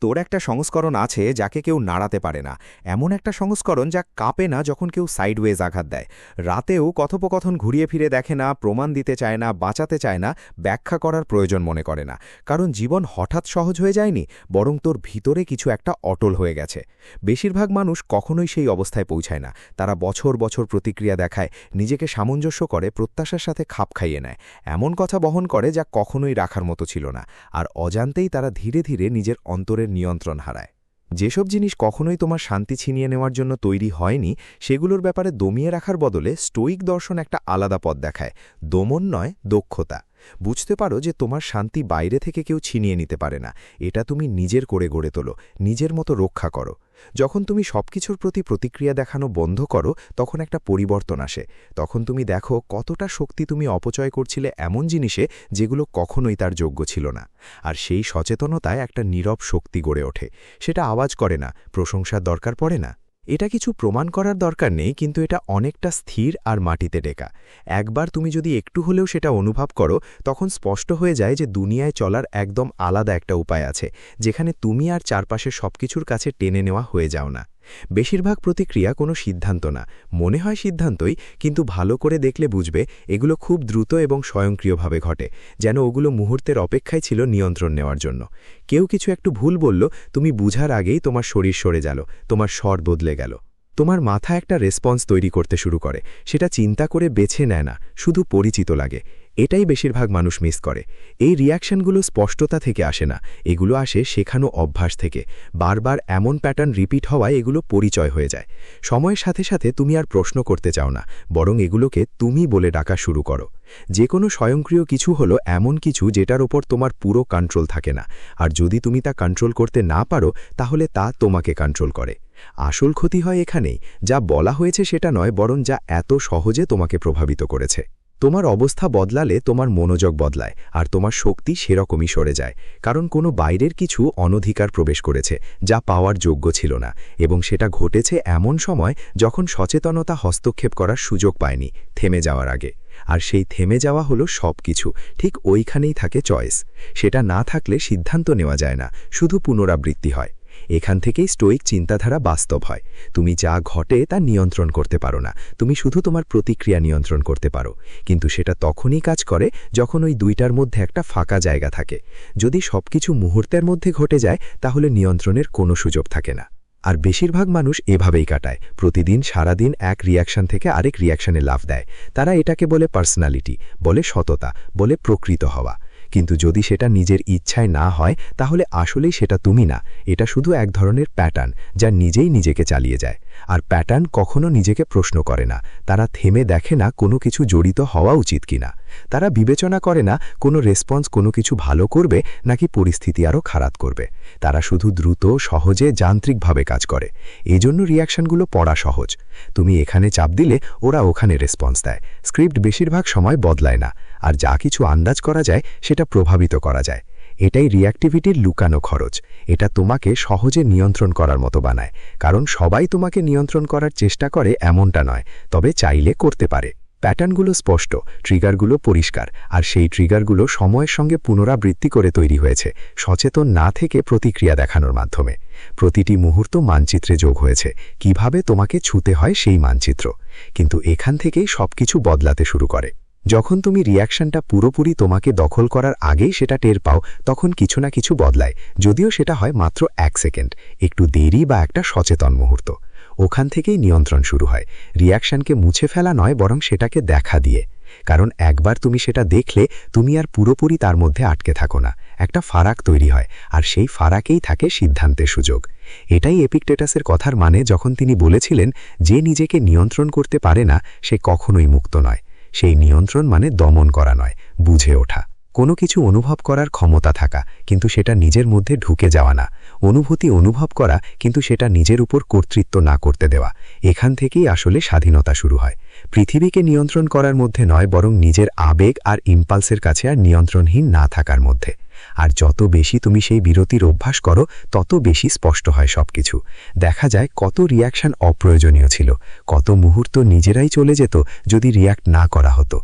তোর একটা সংস্করণ আছে যাকে কেউ নাড়াতে পারে না, এমন একটা সংস্করণ যা কাঁপে না যখন কেউ সাইডওয়েজ আঘাত দেয়, রাতেও কথোপকথন ঘুরিয়ে ফিরে দেখে না, প্রমাণ দিতে চায় না, বাঁচাতে চায় না, ব্যাখ্যা করার প্রয়োজন মনে করে না, কারণ জীবন হঠাৎ সহজ হয়ে যায়নি, বরং তোর ভিতরে কিছু একটা অটল হয়ে গেছে। বেশিরভাগ মানুষ কখনোই সেই অবস্থায় পৌঁছায় না। তারা বছর বছর প্রতিক্রিয়া দেখায়, নিজেকে সামঞ্জস্য করে, প্রত্যাশার সাথে খাপ খাইয়ে নেয়, এমন কথা বহন করে যা কখনোই রাখার মতো ছিল না, আর অজান্তেই তারা ধীরে ধীরে নিজের অন্তরের নিয়ন্ত্রণ হারায়। যেসব জিনিস কখনোই তোমার শান্তি ছিনিয়ে নেওয়ার জন্য তৈরি হয়নি, সেগুলোর ব্যাপারে দমিয়ে রাখার বদলে স্টোয়িক দর্শন একটা আলাদা পথ দেখায়। দমন নয়, দক্ষতা। বুঝতে পারো যে তোমার শান্তি বাইরে থেকে কেউ ছিনিয়ে নিতে পারে না, এটা তুমি নিজের করে গড়ে তোলো, নিজের মতো রক্ষা করো। যখন তুমি সবকিছুর প্রতি প্রতিক্রিয়া দেখানো বন্ধ করো, তখন একটা পরিবর্তন আসে। তখন তুমি দেখো কতটা শক্তি তুমি অপচয় করছিলে এমন জিনিসে যেগুলো কখনোই তার যোগ্য ছিল না। আর সেই সচেতনতায় একটা নীরব শক্তি গড়ে ওঠে। সেটা আওয়াজ করে না, প্রশংসার দরকার পড়ে না, এটা কিছু প্রমাণ করার দরকার নেই, কিন্তু এটা অনেকটা স্থির আর মাটিতে টেকা। একবার তুমি যদি একটু হলেও সেটা অনুভব করো, তখন স্পষ্ট হয়ে যায় যে দুনিয়ায় চলার একদম আলাদা একটা উপায় আছে, যেখানে তুমি আর চারপাশে সবকিছুর কাছে টেনে নেওয়া হয়ে যাও না। বেশিরভাগ প্রতিক্রিয়া কোনো সিদ্ধান্ত না, মনে হয় সিদ্ধান্তই, কিন্তু ভালো করে দেখলে বুঝবে এগুলো খুব দ্রুত এবং স্বয়ংক্রিয়ভাবে ঘটে, যেন ওগুলো মুহূর্তের অপেক্ষায় ছিল নিয়ন্ত্রণ নেওয়ার জন্য। কেউ কিছু একটু ভুল বলল, তুমি বুঝার আগেই তোমার শরীর সরে গেল, তোমার স্বর বদলে গেল, তোমার মাথা একটা রেসপন্স তৈরি করতে শুরু করে। সেটা চিন্তা করে বেছে নেয় না, শুধু পরিচিত লাগে। এটাই বেশিরভাগ মানুষ মিস করে। এই রিয়াকশনগুলো স্পষ্টতা থেকে আসে না, এগুলো আসে শেখানো অভ্যাস থেকে। বারবার এমন প্যাটার্ন রিপিট হওয়ায় এগুলো পরিচয় হয়ে যায়। সময়ের সাথে সাথে তুমি আর প্রশ্ন করতে চাও না, বরং এগুলোকে তুমি বলে ডাকা শুরু করো। যে কোনো স্বয়ংক্রিয় কিছু হলো এমন কিছু যেটার ওপর তোমার পুরো কন্ট্রোল থাকে না, আর যদি তুমি তা কন্ট্রোল করতে না পারো, তাহলে তা তোমাকে কন্ট্রোল করে। আসল ক্ষতি হয় এখানেই, যা বলা হয়েছে সেটা নয়, বরং যা এত সহজে তোমাকে প্রভাবিত করেছে। তোমার অবস্থা বদলালে তোমার মনোযোগ বদলায়, আর তোমার শক্তি সেরকমই সরে যায়, কারণ কোনো বাইরের কিছু অনধিকার প্রবেশ করেছে যা পাওয়ার যোগ্য ছিল না, এবং সেটা ঘটেছে এমন সময় যখন সচেতনতা হস্তক্ষেপ করার সুযোগ পায়নি, থেমে যাওয়ার আগে। আর সেই থেমে যাওয়া হলো সব কিছু, ঠিক ওইখানেই থাকে চয়েস। সেটা না থাকলে সিদ্ধান্ত নেওয়া যায় না, শুধু পুনরাবৃত্তি হয়। এখান থেকেই স্টোয়িক চিন্তাধারা বাস্তব হয়। তুমি যা ঘটে তা নিয়ন্ত্রণ করতে পারো না, তুমি শুধু তোমার প্রতিক্রিয়া নিয়ন্ত্রণ করতে পারো। কিন্তু সেটা তখনই কাজ করে যখন ওই দুইটার মধ্যে একটা ফাঁকা জায়গা থাকে। যদি সবকিছু মুহূর্তের মধ্যে ঘটে যায়, তাহলে নিয়ন্ত্রণের কোনো সুযোগ থাকে না। আর বেশিরভাগ মানুষ এভাবেই কাটায়, প্রতিদিন সারাদিন এক রিয়াকশন থেকে আরেক রিয়াকশনে লাফ দেয়। তারা এটাকে বলে পার্সোনালিটি, বলে সততা, বলে প্রকৃত হওয়া। কিন্তু যদি সেটা নিজের ইচ্ছায় না হয়, তাহলে আসলেই সেটা তুমি না, এটা শুধু এক ধরনের প্যাটার্ন যা নিজেই নিজেকে চালিয়ে যায়। আর প্যাটার্ন কখনো নিজেকে প্রশ্ন করে না, তারা থেমে দেখে না কোনো কিছু জড়িত হওয়া উচিত কিনা। তারা বিবেচনা করে না কোনো রেসপন্স কোনো কিছু ভালো করবে নাকি পরিস্থিতি আরও খারাপ করবে। তারা শুধু দ্রুত, সহজে, যান্ত্রিকভাবে কাজ করে। এজন্য রিয়াকশনগুলো পড়া সহজ। তুমি এখানে চাপ দিলে ওরা ওখানে রেসপন্স দেয়। স্ক্রিপ্ট বেশিরভাগ সময় বদলায় না, আর যা কিছু আন্দাজ করা যায় সেটা প্রভাবিত করা যায়। এটাই রিঅ্যাক্টিভিটির লুকানো খরচ। এটা তোমাকে সহজে নিয়ন্ত্রণ করার মতো বানায়, কারণ সবাই তোমাকে নিয়ন্ত্রণ করার চেষ্টা করে এমনটা নয়, তবে চাইলে করতে পারে। প্যাটার্নগুলো স্পষ্ট, ট্রিগারগুলো পরিষ্কার, আর সেই ট্রিগারগুলো সময়ের সঙ্গে পুনরাবৃত্তি করে তৈরি হয়েছে, সচেতন না থেকে প্রতিক্রিয়া দেখানোর মাধ্যমে। প্রতিটি মুহূর্ত মানচিত্রে যোগ হয়েছে, কিভাবে তোমাকে ছুতে হয় সেই মানচিত্র। কিন্তু এখান থেকেই সবকিছু বদলাতে শুরু করে। যখন তুমি রিয়াকশনটা পুরোপুরি তোমাকে দখল করার আগেই সেটা টের পাও, তখন কিছু না কিছু বদলায়, যদিও সেটা হয় মাত্র 1 সেকেন্ড, একটু দেরি বা একটা সচেতন মুহূর্ত। ওখান থেকেই নিয়ন্ত্রণ শুরু হয়, রিয়াকশনকে মুছে ফেলা নয়, বরং সেটাকে দেখা দিয়ে। কারণ একবার তুমি সেটা দেখলে, তুমি আর পুরোপুরি তার মধ্যে আটকে থাকো না, একটা ফারাক তৈরি হয়, আর সেই ফারাকেই থাকে সিদ্ধান্তের সুযোগ। এটাই এপিকটেটাসের কথার মানে, যখন তিনি বলেছিলেন, যে নিজেকে নিয়ন্ত্রণ করতে পারে না সে কখনোই মুক্ত নয়। সেই নিয়ন্ত্রণ মানে দমন করা নয়, বুঝে ওঠা। কোনো কিছু অনুভব করার ক্ষমতা থাকা, কিন্তু সেটা নিজের মধ্যে ঢুকে যাওয়া না। অনুভূতি অনুভব করা, কিন্তু সেটা নিজের উপর কর্তৃত্ব না করতে দেওয়া। এখান থেকেই আসলে স্বাধীনতা শুরু হয়। পৃথিবীকে নিয়ন্ত্রণ করার মধ্যে নয়, বরং নিজের আবেগ আর ইম্পালসের কাছে আর নিয়ন্ত্রণহীন না থাকার মধ্যে। আর যত বেশি তুমি সেই বিরতির অভ্যাস করো, তত বেশি স্পষ্ট হয় সবকিছু। দেখা যায় কত রিয়াকশন অপ্রয়োজনীয় ছিল, কত মুহূর্ত নিজেরাই চলে যেত যদি রিয়াক্ট না করা হতো।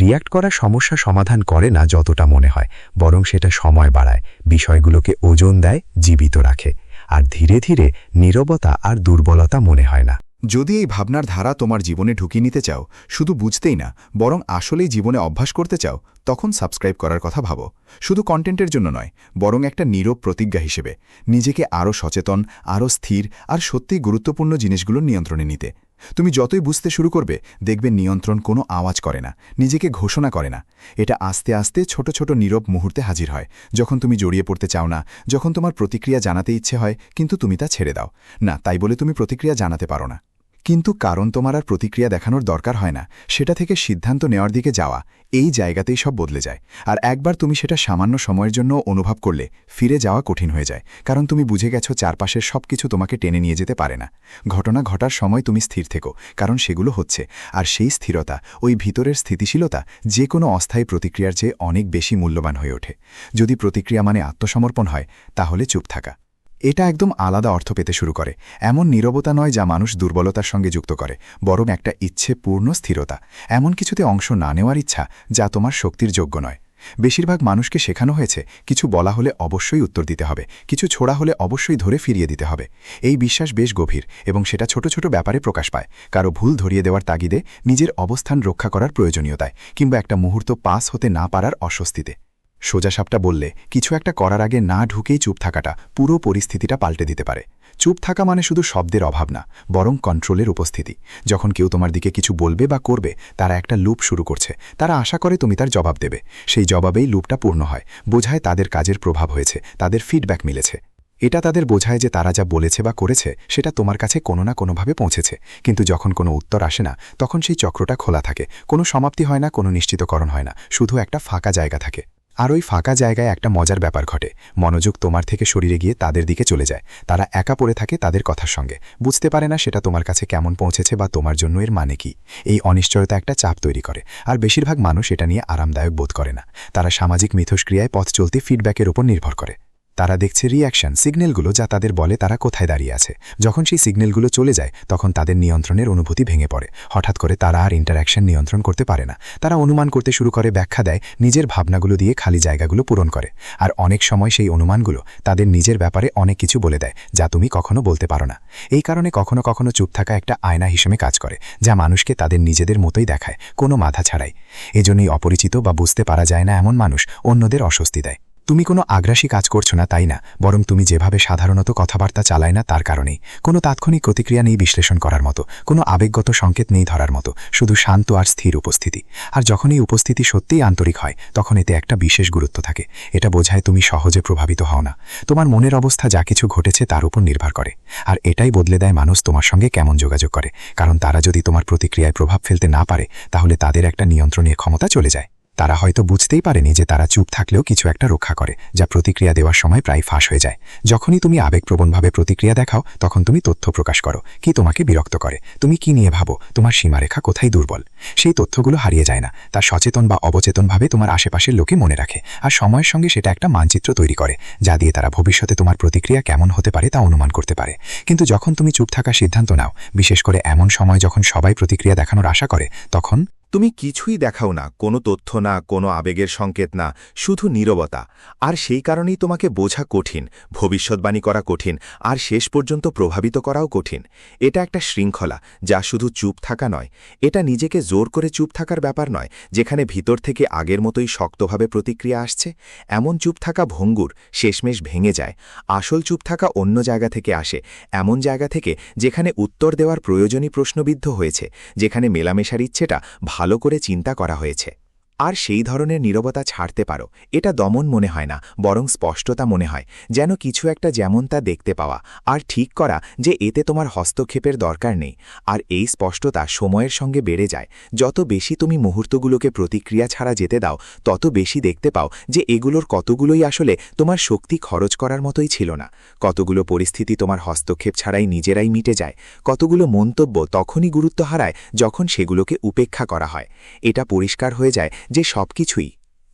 রিয়্যাক্ট করা সমস্যা সমাধান করে না যতটা মনে হয়, বরং সেটা সময় বাড়ায়, বিষয়গুলোকে ওজন দেয়, জীবিত রাখে। আর ধীরে ধীরে নীরবতা আর দুর্বলতা মনে হয় না। যদি এই ভাবনার ধারা তোমার জীবনে ঢুকিয়ে নিতে চাও, শুধু বুঝতেই না বরং আসলেই জীবনে অভ্যাস করতে চাও, তখন সাবস্ক্রাইব করার কথা ভাবো। শুধু কন্টেন্টের জন্য নয়, বরং একটা নীরব প্রতিজ্ঞা হিসেবে, নিজেকে আরও সচেতন, আরও স্থির আর সত্যিই গুরুত্বপূর্ণ জিনিসগুলোর নিয়ন্ত্রণে নিতে। তুমি যতই বুঝতে শুরু করবে, দেখবে নিয়ন্ত্রণ কোনো আওয়াজ করে না, নিজেকে ঘোষণা করে না। এটা আস্তে আস্তে ছোট ছোট নীরব মুহূর্তে হাজির হয়, যখন তুমি জড়িয়ে পড়তে চাও না, যখন তোমার প্রতিক্রিয়া জানাতে ইচ্ছে হয় কিন্তু তুমি তা ছেড়ে দাও না, তাই বলে তুমি প্রতিক্রিয়া জানাতে পারো না। কিন্তু কারণ তোমার আর প্রতিক্রিয়া দেখানোর দরকার হয় না, সেটা থেকে সিদ্ধান্ত নেওয়ার দিকে যাওয়া, এই জায়গাতেই সব বদলে যায়। আর একবার তুমি সেটা সামান্য সময়ের জন্য অনুভব করলে, ফিরে যাওয়া কঠিন হয়ে যায়, কারণ তুমি বুঝে গেছো চারপাশের সবকিছু তোমাকে টেনে নিয়ে যেতে পারে না। ঘটনা ঘটার সময় তুমি স্থির থেকো, কারণ সেগুলো হচ্ছে। আর সেই স্থিরতা, ওই ভিতরের স্থিতিশীলতা যে কোনো অস্থায়ী প্রতিক্রিয়ার চেয়ে অনেক বেশি মূল্যবান হয়ে ওঠে। যদি প্রতিক্রিয়া মানে আত্মসমর্পণ হয়, তাহলে চুপ থাকা। এটা একদম আলাদা অর্থ পেতে শুরু করে। এমন নীরবতা নয় যা মানুষ দুর্বলতার সঙ্গে যুক্ত করে, বরং একটা ইচ্ছেপূর্ণ স্থিরতা, এমন কিছুতে অংশ না নেওয়ার ইচ্ছা যা তোমার শক্তির যোগ্য নয়। বেশিরভাগ মানুষকে শেখানো হয়েছে কিছু বলা হলে অবশ্যই উত্তর দিতে হবে, কিছু ছোড়া হলে অবশ্যই ধরে ফিরিয়ে দিতে হবে। এই বিশ্বাস বেশ গভীর, এবং সেটা ছোট ছোট ব্যাপারে প্রকাশ পায়, কারো ভুল ধরিয়ে দেওয়ার তাগিদে, নিজের অবস্থান রক্ষা করার প্রয়োজনীয়তায়, কিংবা একটা মুহূর্ত পাস হতে না পারার অস্বস্তিতে। সোজাসাপটা বললে, কিছু একটা করার আগে না ঢুকেই চুপ থাকাটা পুরো পরিস্থিতিটা পাল্টে দিতে পারে। চুপ থাকা মানে শুধু শব্দের অভাব না, বরং কন্ট্রোলের উপস্থিতি। যখন কেউ তোমার দিকে কিছু বলবে বা করবে, তারা একটা লুপ শুরু করছে, তারা আশা করে তুমি তার জবাব দেবে। সেই জবাবেই লুপটা পূর্ণ হয়, বোঝায় তাদের কাজের প্রভাব হয়েছে, তাদের ফিডব্যাক মিলেছে। এটা তাদের বোঝায় যে তারা যা বলেছে বা করেছে সেটা তোমার কাছে কোনো না কোনোভাবে পৌঁছেছে। কিন্তু যখন কোনো উত্তর আসে না, তখন সেই চক্রটা খোলা থাকে, কোনো সমাপ্তি হয় না, কোনো নিশ্চিতকরণ হয় না, শুধু একটা ফাঁকা জায়গা থাকে। আর ওই ফাঁকা জায়গায় একটা মজার ব্যাপার ঘটে, মনোযোগ তোমার থেকে শরীরে গিয়ে তাদের দিকে চলে যায়। তারা একা পড়ে থাকে তাদের কথার সঙ্গে, বুঝতে পারে না সেটা তোমার কাছে কেমন পৌঁছেছে বা তোমার জন্য এর মানে কি। এই অনিশ্চয়তা একটা চাপ তৈরি করে, আর বেশিরভাগ মানুষ এটা নিয়ে আরামদায়ক বোধ করে না। তারা সামাজিক মিথস্ক্রিয়ায় পথ চলতে ফিডব্যাকের উপর নির্ভর করে। তারা দেখছে রিঅ্যাকশন, সিগন্যালগুলো যা তাদের বলে তারা কোথায় দাঁড়িয়ে আছে। যখন সেই সিগন্যালগুলো চলে যায়, তখন তাদের নিয়ন্ত্রণের অনুভূতি ভেঙে পড়ে। হঠাৎ করে তারা আর ইন্টারঅ্যাকশন নিয়ন্ত্রণ করতে পারে না। তারা অনুমান করতে শুরু করে, ব্যাখ্যা দেয়, নিজের ভাবনাগুলো দিয়ে খালি জায়গাগুলো পূরণ করে। আর অনেক সময় সেই অনুমানগুলো তাদের নিজের ব্যাপারে অনেক কিছু বলে দেয়, যা তুমি কখনো বলতে পারো না। এই কারণে কখনো কখনো চুপ থাকা একটা আয়না হিসেবে কাজ করে, যা মানুষকে তাদের নিজেদের মতোই দেখায়, কোনো বাধা ছাড়াই। এজন্যই অপরিচিত বা বুঝতে পারা যায় না এমন মানুষ অন্যদের অস্বস্তি দেয়। তুমি কোনো আগ্রাসী কাজ করছো না তাই না, বরং তুমি যেভাবে সাধারণত কথাবার্তা চালায় না তার কারণেই। কোনো তাৎক্ষণিক প্রতিক্রিয়া নেই বিশ্লেষণ করার মতো, কোনো আবেগগত সংকেত নেই ধরার মতো, শুধু শান্ত আর স্থির উপস্থিতি। আর যখন এই উপস্থিতি সত্যিই আন্তরিক হয়, তখন এতে একটা বিশেষ গুরুত্ব থাকে। এটা বোঝায় তুমি সহজে প্রভাবিত হও না, তোমার মনের অবস্থা যা কিছু ঘটেছে তার উপর নির্ভর করে। আর এটাই বদলে দেয় মানুষ তোমার সঙ্গে কেমন যোগাযোগ করে, কারণ তারা যদি তোমার প্রতিক্রিয়ায় প্রভাব ফেলতে না পারে, তাহলে তাদের একটা নিয়ন্ত্রণের ক্ষমতা চলে যায়। তারা হয়তো বুঝতেই পারেনি যে তারা চুপ থাকলেও কিছু একটা রক্ষা করে, যা প্রতিক্রিয়া দেওয়ার সময় প্রায় ফাঁস হয়ে যায়। যখনই তুমি আবেগপ্রবণভাবে প্রতিক্রিয়া দেখাও, তখন তুমি তথ্য প্রকাশ করো, কি তোমাকে বিরক্ত করে, তুমি কি নিয়ে ভাবো, তোমার সীমারেখা কোথায় দুর্বল। সেই তথ্যগুলো হারিয়ে যায় না, তা সচেতন বা অবচেতনভাবে তোমার আশেপাশের লোকে মনে রাখে। আর সময়ের সঙ্গে সেটা একটা মানচিত্র তৈরি করে, যা দিয়ে তারা ভবিষ্যতে তোমার প্রতিক্রিয়া কেমন হতে পারে তা অনুমান করতে পারে। কিন্তু যখন তুমি চুপ থাকার সিদ্ধান্ত নাও, বিশেষ করে এমন সময় যখন সবাই প্রতিক্রিয়া দেখানোর আশা করে, তখন তুমি কিছুই দেখাও না, কোনো তথ্য না, কোনো আবেগের সংকেত না, শুধু নীরবতা। আর সেই কারণেই তোমাকে বোঝা কঠিন, ভবিষ্যৎবাণী করা কঠিন, আর শেষ পর্যন্ত প্রভাবিত করাও কঠিন। এটা একটা শৃঙ্খলা, যা শুধু চুপ থাকা নয়। এটা নিজেকে জোর করে চুপ থাকার ব্যাপার নয়, যেখানে ভিতর থেকে আগের মতোই শক্তভাবে প্রতিক্রিয়া আসছে। এমন চুপ থাকা ভঙ্গুর, শেষমেশ ভেঙে যায়। আসল চুপ থাকা অন্য জায়গা থেকে আসে, এমন জায়গা থেকে যেখানে উত্তর দেওয়ার প্রয়োজনই প্রশ্নবিদ্ধ হয়েছে, যেখানে মেলামেশার ইচ্ছেটা ভালো করে চিন্তা করা হয়েছে। আর সেই ধরনের নীরবতা ছাড়তে পারো, এটা দমন মনে হয় না, বরং স্পষ্টতা মনে হয়, যেন কিছু একটা যেমন তা দেখতে পাওয়া, আর ঠিক করা যে এতে তোমার হস্তক্ষেপের দরকার নেই। আর এই স্পষ্টতা সময়ের সঙ্গে বেড়ে যায়। যত বেশি তুমি মুহূর্তগুলোকে প্রতিক্রিয়া ছাড়া যেতে দাও, তত বেশি দেখতে পাও যে এগুলোর কতগুলোই আসলে তোমার শক্তি খরচ করার মতোই ছিল না। কতগুলো পরিস্থিতি তোমার হস্তক্ষেপ ছাড়াই নিজেরাই মিটে যায়। কতগুলো মন্তব্য তখনই গুরুত্ব হারায় যখন সেগুলোকে উপেক্ষা করা হয়। এটা পরিষ্কার হয়ে যায় যে সবকিছুই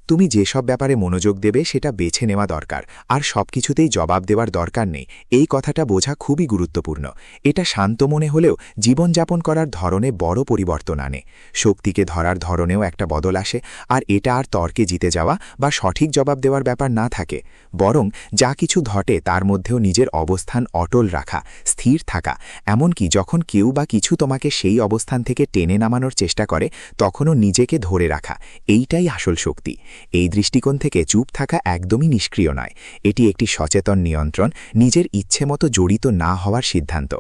তুমি যেসব ব্যাপারে মনোযোগ দেবে সেটা বেছে নেওয়া দরকার, আর সবকিছুতেই জবাব দেওয়ার দরকার নেই। এই কথাটা বোঝা খুবই গুরুত্বপূর্ণ। এটা শান্ত মনে হলেও জীবনযাপন করার ধরনে বড় পরিবর্তন আনে। শক্তিকে ধরার ধরনেও একটা বদল আসে, আর এটা আর তর্কে জিতে যাওয়া বা সঠিক জবাব দেওয়ার ব্যাপার না থাকে, বরং যা কিছু ঘটে তার মধ্যেও নিজের অবস্থান অটল রাখা, স্থির থাকা। এমনকি যখন কেউ বা কিছু তোমাকে সেই অবস্থান থেকে টেনে নামানোর চেষ্টা করে, তখনও নিজেকে ধরে রাখা, এইটাই আসল শক্তি। এই দৃষ্টিকোণ থেকে চুপ থাকা একদমই নিষ্ক্রিয় নয়, এটি একটি সচেতন নিয়ন্ত্রণ, নিজের ইচ্ছেমতো জড়িত না হওয়ার সিদ্ধান্ত।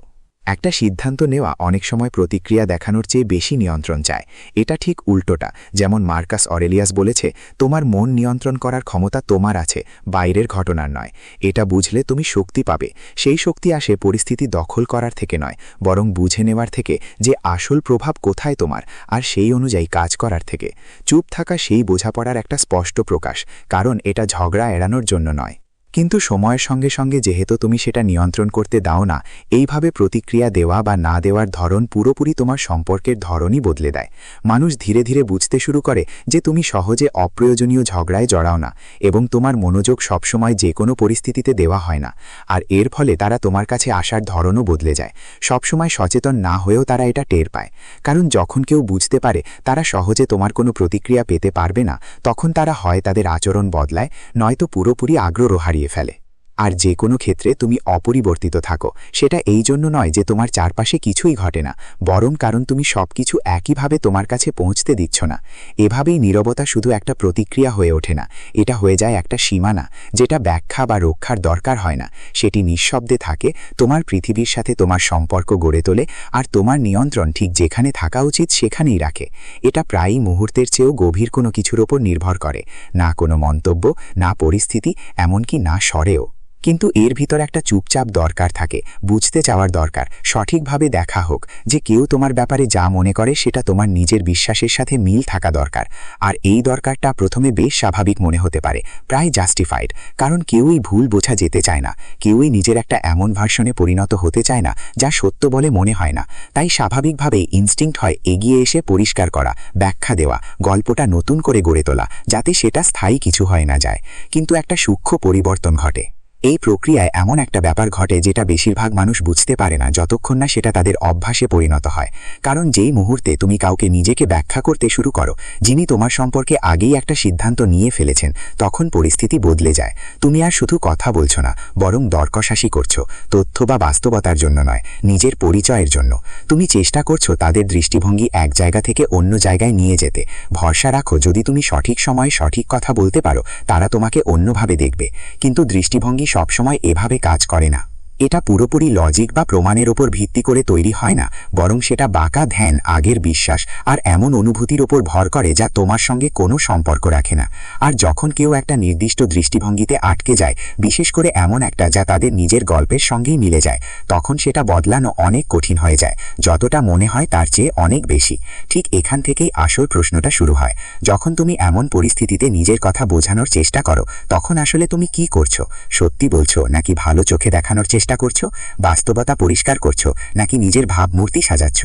একটা সিদ্ধান্ত নেওয়া অনেক সময় প্রতিক্রিয়া দেখানোর চেয়ে বেশি নিয়ন্ত্রণ চায়। এটা ঠিক উল্টোটা। যেমন মার্কাস অরেলিয়াস বলেছে, তোমার মন নিয়ন্ত্রণ করার ক্ষমতা তোমার আছে, বাইরের ঘটনার নয়। এটা বুঝলে তুমি শক্তি পাবে। সেই শক্তি আসে পরিস্থিতি দখল করার থেকে নয়, বরং বুঝে নেওয়ার থেকে যে আসল প্রভাব কোথায় তোমার, আর সেই অনুযায়ী কাজ করার থেকে। চুপ থাকা সেই বোঝাপড়ার একটা স্পষ্ট প্রকাশ, কারণ এটা ঝগড়া এড়ানোর জন্য নয়। কিন্তু সময়ের সঙ্গে সঙ্গে যেহেতু তুমি সেটা নিয়ন্ত্রণ করতে দাও না, এইভাবে প্রতিক্রিয়া দেওয়া বা না দেওয়ার ধরন পুরোপুরি তোমার সম্পর্কের ধরনই বদলে দেয়। মানুষ ধীরে ধীরে বুঝতে শুরু করে যে তুমি সহজে অপ্রয়োজনীয় ঝগড়ায় জড়াও না, এবং তোমার মনোযোগ সবসময় যে কোনো পরিস্থিতিতে দেওয়া হয় না। আর এর ফলে তারা তোমার কাছে আসার ধরনও বদলে যায়। সবসময় সচেতন না হয়েও তারা এটা টের পায়। কারণ যখন কেউ বুঝতে পারে তারা সহজে তোমার কোনো প্রতিক্রিয়া পেতে পারবে না, তখন তারা হয় তাদের আচরণ বদলায়, নয়তো পুরোপুরি আগ্রহ হারিয়ে ফেলে। আর যে কোনো ক্ষেত্রে তুমি অপরিবর্তিত থাকো, সেটা এই জন্য নয় যে তোমার চারপাশে কিছুই ঘটে না, বরং কারণ তুমি সবকিছু একইভাবে তোমার কাছে পৌঁছতে দিচ্ছ না। এভাবেই নীরবতা শুধু একটা প্রতিক্রিয়া হয়ে ওঠে না, এটা হয়ে যায় একটা সীমানা, যেটা ব্যাখ্যা বা রক্ষার দরকার হয় না। সেটি নিঃশব্দে থাকে, তোমার পৃথিবীর সাথে তোমার সম্পর্ক গড়ে তোলে, আর তোমার নিয়ন্ত্রণ ঠিক যেখানে থাকা উচিত সেখানেই রাখে। এটা প্রায়ই মুহূর্তের চেয়েও গভীর কোনো কিছুর ওপর নির্ভর করে, না কোনো মন্তব্য, না পরিস্থিতি, এমনকি না স্বরেও। কিন্তু এর ভিতর একটা চুপচাপ দরকার থাকে, বুঝতে চাওয়ার দরকার, সঠিকভাবে দেখা হোক যে কেউ তোমার ব্যাপারে যা মনে করে সেটা তোমার নিজের বিশ্বাসের সাথে মিল থাকা দরকার। আর এই দরকারটা প্রথমে বেশ স্বাভাবিক মনে হতে পারে, প্রায় জাস্টিফাইড, কারণ কেউই ভুল বোঝা যেতে চায় না, কেউই নিজের একটা এমন ভার্সনে পরিণত হতে চায় না যা সত্য বলে মনে হয় না। তাই স্বাভাবিকভাবেই ইনস্টিংক্ট হয় এগিয়ে এসে পরিষ্কার করা, ব্যাখ্যা দেওয়া, গল্পটা নতুন করে গড়ে তোলা, যাতে সেটা স্থায়ী কিছু হয় না যায়। কিন্তু একটা সূক্ষ্ম পরিবর্তন ঘটে। এই প্রক্রিয়ায় এমন একটা ব্যাপার ঘটে যেটা বেশিরভাগ মানুষ বুঝতে পারে না যতক্ষণ না সেটা তাদের অভ্যাসে পরিণত হয়। কারণ যেই মুহূর্তে তুমি কাউকে নিজেকে ব্যাখ্যা করতে শুরু করো, যিনি তোমার সম্পর্কে আগেই একটা সিদ্ধান্ত নিয়ে ফেলেছেন, তখন পরিস্থিতি বদলে যায়। তুমি আর শুধু কথা বলছো না, বরং দরকষাকষি করছো, তথ্য বা বাস্তবতার জন্য নয়, নিজের পরিচয়ের জন্য। তুমি চেষ্টা করছো তাদের দৃষ্টিভঙ্গি এক জায়গা থেকে অন্য জায়গায় নিয়ে যেতে। ভরসা রাখো যদি তুমি সঠিক সময়ে সঠিক কথা বলতে পারো, তারা তোমাকে অন্যভাবে দেখবে। কিন্তু দৃষ্টিভঙ্গি সবসময় এভাবে কাজ করে না। এটা পুরোপুরি লজিক বা প্রমাণের ওপর ভিত্তি করে তৈরি হয় না, বরং সেটা বাঁকা ধ্যান, আগের বিশ্বাস আর এমন অনুভূতির ওপর ভর করে যা তোমার সঙ্গে কোনো সম্পর্ক রাখে না। আর যখন কেউ একটা নির্দিষ্ট দৃষ্টিভঙ্গিতে আটকে যায়, বিশেষ করে এমন একটা যা তাদের নিজের গল্পের সঙ্গেই মিলে যায়, তখন সেটা বদলানো অনেক কঠিন হয়ে যায়, যতটা মনে হয় তার চেয়ে অনেক বেশি। ঠিক এখান থেকেই আসল প্রশ্নটা শুরু হয়। যখন তুমি এমন পরিস্থিতিতে নিজের কথা বোঝানোর চেষ্টা করো, তখন আসলে তুমি কি করছো? সত্যি বলছো নাকি ভালো চোখে দেখানোর চেষ্টা করছো? বাস্তবতা পরিষ্কার করছো নাকি নিজের ভাবমূর্তি সাজাচ্ছ?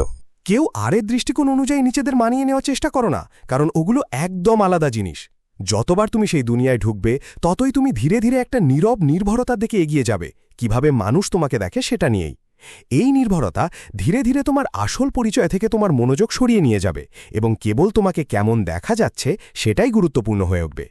কেউ আরের দৃষ্টিকোণ অনুযায়ী নিজেদের মানিয়ে নেওয়ার চেষ্টা করো না, কারণ ওগুলো একদম আলাদা জিনিস। যতবার তুমি সেই দুনিয়ায় ঢুকবে, ততই তুমি ধীরে ধীরে একটা নীরব নির্ভরতার দিকে এগিয়ে যাবে, কিভাবে মানুষ তোমাকে দেখে সেটা নিয়েই। এই নির্ভরতা ধীরে ধীরে তোমার আসল পরিচয় থেকে তোমার মনোযোগ সরিয়ে নিয়ে যাবে, এবং কেবল তোমাকে কেমন দেখা যাচ্ছে সেটাই গুরুত্বপূর্ণ হয়ে উঠবে।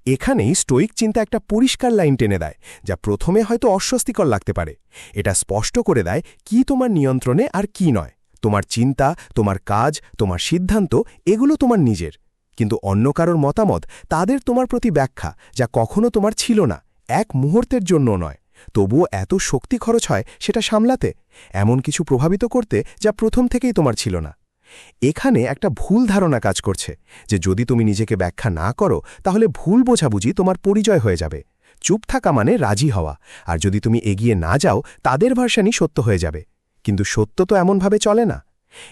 এখানেই স্টোয়িক চিন্তা একটা পরিষ্কার লাইন টেনে দেয়, যা প্রথমে হয়তো অস্বস্তিকর লাগতে পারে। এটা স্পষ্ট করে দেয় কি তোমার নিয়ন্ত্রণে আর কি নয়। তোমার চিন্তা, তোমার কাজ, তোমার সিদ্ধান্ত, এগুলো তোমার নিজের। কিন্তু অন্য কারোর মতামত, তাদের তোমার প্রতি ব্যাখ্যা, যা কখনো তোমার ছিল না, এক মুহূর্তের জন্য নয়। তবুও এত শক্তি খরচ হয় সেটা সামলাতে, এমন কিছু প্রভাবিত করতে যা প্রথম থেকেই তোমার ছিল না। এখানে একটা ভুল ধারণা কাজ করছে যে যদি তুমি নিজেকে ব্যাখ্যা না করো, তাহলে ভুল বোঝাবুঝি তোমার পরিচয় হয়ে যাবে। চুপ থাকা মানে রাজি হওয়া, আর যদি তুমি এগিয়ে না যাও, তাদের ভার্সানই সত্য হয়ে যাবে। কিন্তু সত্য তো এমনভাবে চলে না।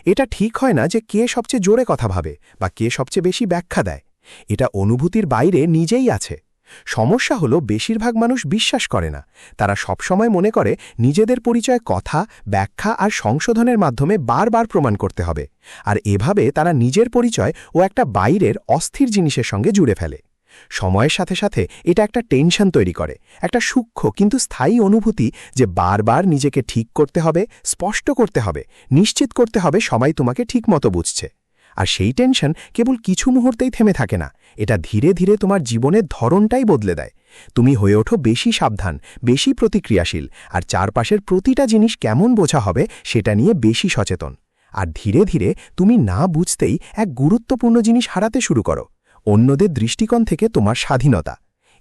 এটা ঠিক হয় না যে কে সবচেয়ে জোরে কথা ভাবে বা কে সবচেয়ে বেশি ব্যাখ্যা দেয়। এটা অনুভূতির বাইরে নিজেই আছে। সমস্যা হলো বেশিরভাগ মানুষ বিশ্বাস করে না। তারা সবসময় মনে করে নিজেদের পরিচয় কথা, ব্যাখ্যা আর সংশোধনের মাধ্যমে বারবার প্রমাণ করতে হবে। আর এভাবে তারা নিজের পরিচয় ও একটা বাইরের অস্থির জিনিসের সঙ্গে জুড়ে ফেলে। সময়ের সাথে সাথে এটা একটা টেনশন তৈরি করে, একটা সূক্ষ্ম কিন্তু স্থায়ী অনুভূতি যে বারবার নিজেকে ঠিক করতে হবে, স্পষ্ট করতে হবে, নিশ্চিত করতে হবে সবাই তোমাকে ঠিকমতো বুঝছে। আর সেই টেনশন কেবল কিছু মুহূর্তেই থেমে থাকে না, এটা ধীরে ধীরে তোমার জীবনের ধরনটাই বদলে দেয়। তুমি হয়ে ওঠো বেশি সাবধান, বেশি প্রতিক্রিয়াশীল, আর চারপাশের প্রতিটা জিনিস কেমন বোঝা হবে সেটা নিয়ে বেশি সচেতন। আর ধীরে ধীরে তুমি না বুঝতেই এক গুরুত্বপূর্ণ জিনিস হারাতে শুরু করো, অন্যদের দৃষ্টিকোণ থেকে তোমার স্বাধীনতা।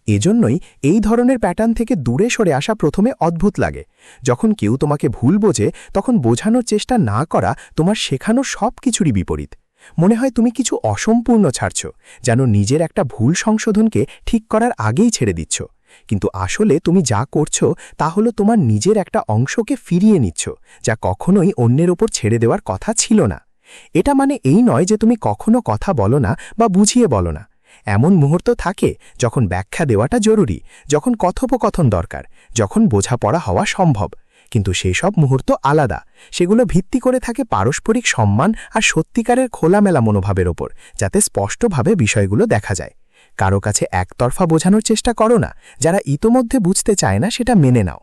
এজন্যই এই ধরনের প্যাটার্ন থেকে দূরে সরে আসা প্রথমে অদ্ভুত লাগে। যখন কেউ তোমাকে ভুল বোঝে তখন বোঝানোর চেষ্টা না করা তোমার শেখানো সব কিছুরই বিপরীত। মনে হয় তুমি কিছু অসম্পূর্ণ ছাড়ছ, যেন নিজের একটা ভুল সংশোধনকে ঠিক করার আগেই ছেড়ে দিচ্ছ। কিন্তু আসলে তুমি যা করছো তা হলো তোমার নিজের একটা অংশকে ফিরিয়ে নিচ্ছ, যা কখনোই অন্যের ওপর ছেড়ে দেওয়ার কথা ছিল না। এটা মানে এই নয় যে তুমি কখনো কথা বলো না বা বুঝিয়ে বলো না। এমন মুহূর্ত থাকে যখন ব্যাখ্যা দেওয়াটা জরুরি, যখন কথোপকথন দরকার, যখন বোঝাপড়া হওয়া সম্ভব। কিন্তু সেসব মুহূর্ত আলাদা, সেগুলো ভিত্তি করে থাকে পারস্পরিক সম্মান আর সত্যিকারের খোলামেলা মনোভাবের ওপর, যাতে স্পষ্টভাবে বিষয়গুলো দেখা যায়। কারো কাছে একতরফা বোঝানোর চেষ্টা করো না, যারা ইতোমধ্যে বুঝতে চায় না সেটা মেনে নাও।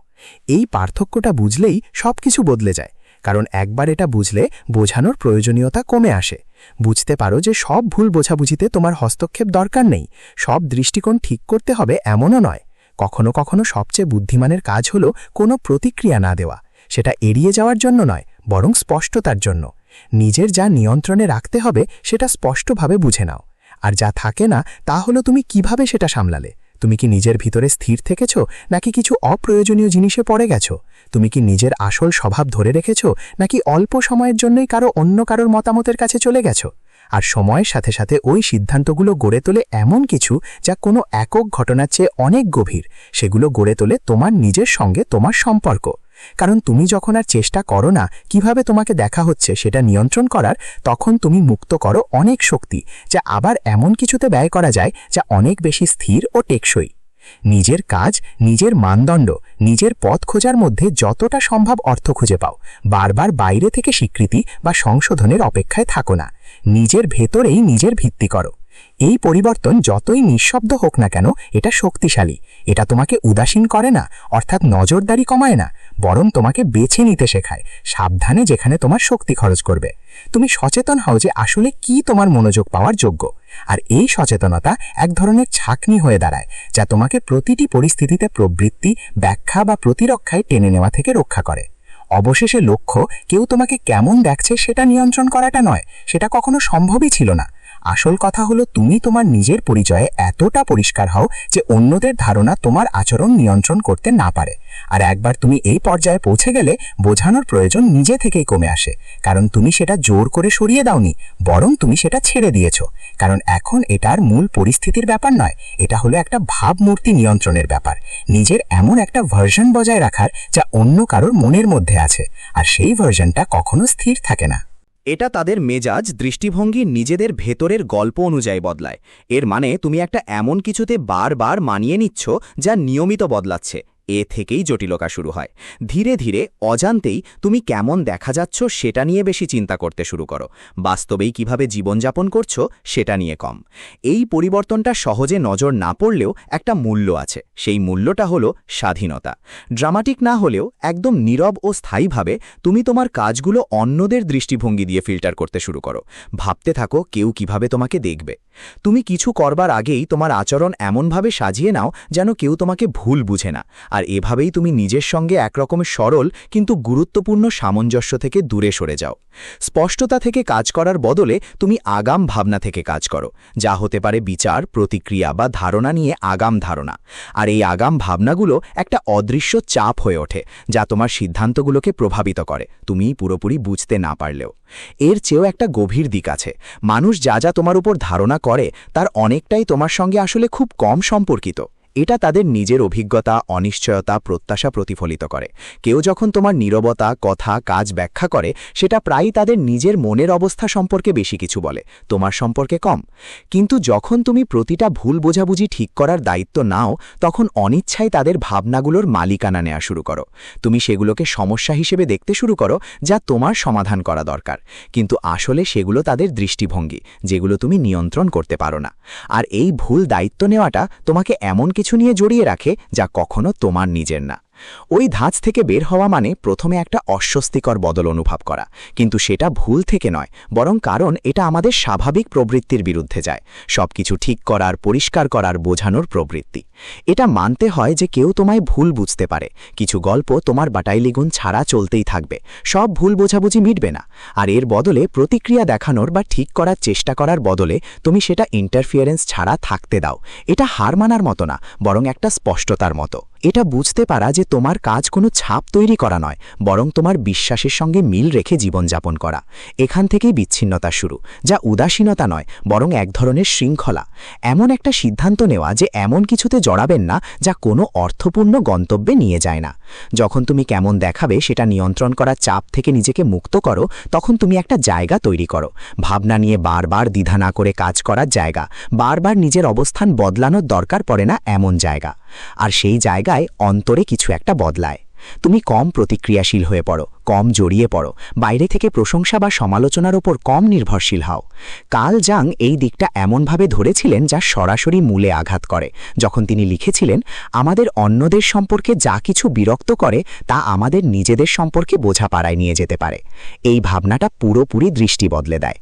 এই পার্থক্যটা বুঝলেই সবকিছু বদলে যায়, কারণ একবার এটা বুঝলে বোঝানোর প্রয়োজনীয়তা কমে আসে। বুঝতে পারো যে সব ভুল বোঝাবুঝিতে তোমার হস্তক্ষেপ দরকার নেই, সব দৃষ্টিকোণ ঠিক করতে হবে এমনও নয়। কখনো কখনো সবচেয়ে বুদ্ধিমানের কাজ হলো কোনো প্রতিক্রিয়া না দেওয়া, সেটা এড়িয়ে যাওয়ার জন্য নয়, বরং স্পষ্টতার জন্য। নিজের যা নিয়ন্ত্রণে রাখতে হবে সেটা স্পষ্টভাবে বুঝে নাও, আর যা থাকে না তা হলো তুমি কিভাবে সেটা সামলালে। তুমি কি নিজের ভিতরে স্থির থেকেছ, নাকি কিছু অপ্রয়োজনীয় জিনিসে পড়ে গেছ? তুমি কি নিজের আসল স্বভাব ধরে রেখেছ, নাকি অল্প সময়ের জন্যই অন্য কারোর মতামতের কাছে চলে গেছ? আর সময়ের সাথে সাথে ওই সিদ্ধান্তগুলো গড়ে তোলে এমন কিছু যা কোনো একক ঘটনার চেয়ে অনেক গভীর। সেগুলো গড়ে তোলে তোমার নিজের সঙ্গে তোমার সম্পর্ক। কারণ তুমি যখন আর চেষ্টা করো না কিভাবে তোমাকে দেখা হচ্ছে সেটা নিয়ন্ত্রণ করার, তখন তুমি মুক্ত করো অনেক শক্তি, যা আবার এমন কিছুতে ব্যয় করা যায় যা অনেক বেশি স্থির ও টেকসই। নিজের কাজ, নিজের মানদণ্ড, নিজের পথ খোঁজার মধ্যে যতটা সম্ভব অর্থ খুঁজে পাও। বারবার বাইরে থেকে স্বীকৃতি বা সংশোধনের অপেক্ষায় থাকো না, নিজের ভেতরেই নিজের ভিত্তি করো। এই পরিবর্তন যতই নিঃশব্দ হোক না কেন, এটা শক্তিশালী। এটা তোমাকে উদাসীন করে না, অর্থাৎ নজরদারি কমায় না, বরং তোমাকে বেছে নিতে শেখায়, সাবধানে যেখানে তোমার শক্তি খরচ করবে। তুমি সচেতন হও যে আসলে কি তোমার মনোযোগ পাওয়ার যোগ্য, আর এই সচেতনতা এক ধরনের ছাঁকনি হয়ে দাঁড়ায়, যা তোমাকে প্রতিটি পরিস্থিতিতে প্রবৃত্তি, ব্যাখ্যা বা প্রতিরক্ষায় টেনে নেওয়া থেকে রক্ষা করে। অবশেষে লক্ষ্য কেউ তোমাকে কেমন দেখছে সেটা নিয়ন্ত্রণ করাটা নয়, সেটা কখনো সম্ভবই ছিল না। আসল কথা হলো তুমি তোমার নিজের পরিচয়ে এতটা পরিষ্কার হও যে অন্যদের ধারণা তোমার আচরণ নিয়ন্ত্রণ করতে না পারে। আর একবার তুমি এই পর্যায়ে পৌঁছে গেলে বোঝানোর প্রয়োজন নিজে থেকেই কমে আসে, কারণ তুমি সেটা জোর করে সরিয়ে দাওনি, বরং তুমি সেটা ছেড়ে দিয়েছ। কারণ এখন এটার মূল পরিস্থিতির ব্যাপার নয়, এটা হলো একটা ভাবমূর্তি নিয়ন্ত্রণের ব্যাপার, নিজের এমন একটা ভার্সন বজায় রাখার যা অন্য কারোর মনের মধ্যে আছে, আর সেই ভার্সনটা কখনো স্থির থাকে না। এটা তাদের মেজাজ, দৃষ্টিভঙ্গি নিজেদের ভেতরের গল্প অনুযায়ী বদলায়। এর মানে তুমি একটা এমন কিছুতে বারবার মানিয়ে নিচ্ছ যা নিয়মিত বদলাচ্ছে। এ থেকেই জটিলতা শুরু হয়। ধীরে ধীরে অজান্তেই তুমি কেমন দেখা যাচ্ছ সেটা নিয়ে বেশি চিন্তা করতে শুরু করো, বাস্তবেই কিভাবে জীবনযাপন করছো সেটা নিয়ে কম। এই পরিবর্তনটা সহজে নজর না পড়লেও একটা মূল্য আছে, সেই মূল্যটা হলো স্বাধীনতা। ড্রামাটিক না হলেও একদম নীরব ও স্থায়ীভাবে তুমি তোমার কাজগুলো অন্যদের দৃষ্টিভঙ্গি দিয়ে ফিল্টার করতে শুরু করো। ভাবতে থাকো কেউ কিভাবে তোমাকে দেখবে। তুমি কিছু করবার আগেই তোমার আচরণ এমনভাবে সাজিয়ে নাও যেন কেউ তোমাকে ভুল বুঝে না, আর এভাবেই তুমি নিজের সঙ্গে একরকমের সরল কিন্তু গুরুত্বপূর্ণ সামঞ্জস্য থেকে দূরে সরে যাও। স্পষ্টতা থেকে কাজ করার বদলে তুমি আগাম ভাবনা থেকে কাজ করো, যা হতে পারে বিচার, প্রতিক্রিয়া বা ধারণা নিয়ে আগাম ধারণা। আর এই আগাম ভাবনাগুলো একটা অদৃশ্য চাপ হয়ে ওঠে, যা তোমার সিদ্ধান্তগুলোকে প্রভাবিত করে, তুমি পুরোপুরি বুঝতে না পারলেও। এর চেয়েও একটা গভীর দিক আছে। মানুষ যা যা তোমার উপর ধারণা করে তার অনেকটাই তোমার সঙ্গে আসলে খুব কম সম্পর্কিত। এটা তাদের নিজের অভিজ্ঞতা, অনিশ্চয়তা, প্রত্যাশা প্রতিফলিত করে। কেউ যখন তোমার নীরবতা, কথা, কাজ ব্যাখ্যা করে, সেটা প্রায়ই তাদের নিজের মনের অবস্থা সম্পর্কে বেশি কিছু বলে, তোমার সম্পর্কে কম। কিন্তু যখন তুমি প্রতিটা ভুল বোঝাবুঝি ঠিক করার দায়িত্ব নাও, তখন অনিচ্ছায় তাদের ভাবনাগুলোর মালিকানা নেওয়া শুরু করো। তুমি সেগুলোকে সমস্যা হিসেবে দেখতে শুরু করো, যা তোমার সমাধান করা দরকার, কিন্তু আসলে সেগুলো তাদের দৃষ্টিভঙ্গি, যেগুলো তুমি নিয়ন্ত্রণ করতে পারো না। আর এই ভুল দায়িত্ব নেওয়াটা তোমাকে এমন কিছু নিয়ে জড়িয়ে রাখে যা কখনো তোমার নিজের না। ওই ধাঁচ থেকে বের হওয়া মানে প্রথমে একটা অস্বস্তিকর বদল অনুভব করা, কিন্তু সেটা ভুল থেকে নয়, বরং কারণ এটা আমাদের স্বাভাবিক প্রবৃত্তির বিরুদ্ধে যায়। সবকিছু ঠিক করার, পরিষ্কার করার, বোঝানোর প্রবৃত্তি। এটা মানতে হয় যে কেউ তোমায় ভুল বুঝতে পারে, কিছু গল্প তোমার বাটাইলিগুন ছাড়া চলতেই থাকবে, সব ভুল বোঝাবুঝি মিটবে না। আর এর বদলে প্রতিক্রিয়া দেখানোর বা ঠিক করার চেষ্টা করার বদলে তুমি সেটা ইন্টারফিয়ারেন্স ছাড়া থাকতে দাও। এটা হার মানার মতো না, বরং একটা স্পষ্টতার মতো। এটা বুঝতে পারা যে তোমার কাজ কোনো ছাপ তৈরি করা নয়, বরং তোমার বিশ্বাসের সঙ্গে মিল রেখে জীবনযাপন করা। এখান থেকেই বিচ্ছিন্নতা শুরু, যা উদাসীনতা নয়, বরং এক ধরনের শৃঙ্খলা। এমন একটা সিদ্ধান্ত নেওয়া যে এমন কিছুতে জড়াবেন না যা কোনো অর্থপূর্ণ গন্তব্যে নিয়ে যায় না। যখন তুমি কেমন দেখাবে সেটা নিয়ন্ত্রণ করার চাপ থেকে নিজেকে মুক্ত করো, তখন তুমি একটা জায়গা তৈরি করো, ভাবনা নিয়ে বারবার দ্বিধা না করে কাজ করার জায়গা, বারবার নিজের অবস্থান বদলানোর দরকার পড়ে না এমন জায়গা। আর সেই জায়গায় অন্তরে কিছু একটা বদলায়। তুমি কম প্রতিক্রিয়াশীল হয়ে পড়ো, কম জড়িয়ে পড়ো, বাইরে থেকে প্রশংসা বা সমালোচনার ওপর কম নির্ভরশীল হও। কার্ল জাং এই দিকটা এমনভাবে ধরেছিলেন যা সরাসরি মূলে আঘাত করে, যখন তিনি লিখেছিলেন, আমাদের অন্যদের সম্পর্কে যা কিছু বিরক্ত করে তা আমাদের নিজেদের সম্পর্কে বোঝাপড়ায় নিয়ে যেতে পারে। এই ভাবনাটা পুরোপুরি দৃষ্টি বদলে দেয়।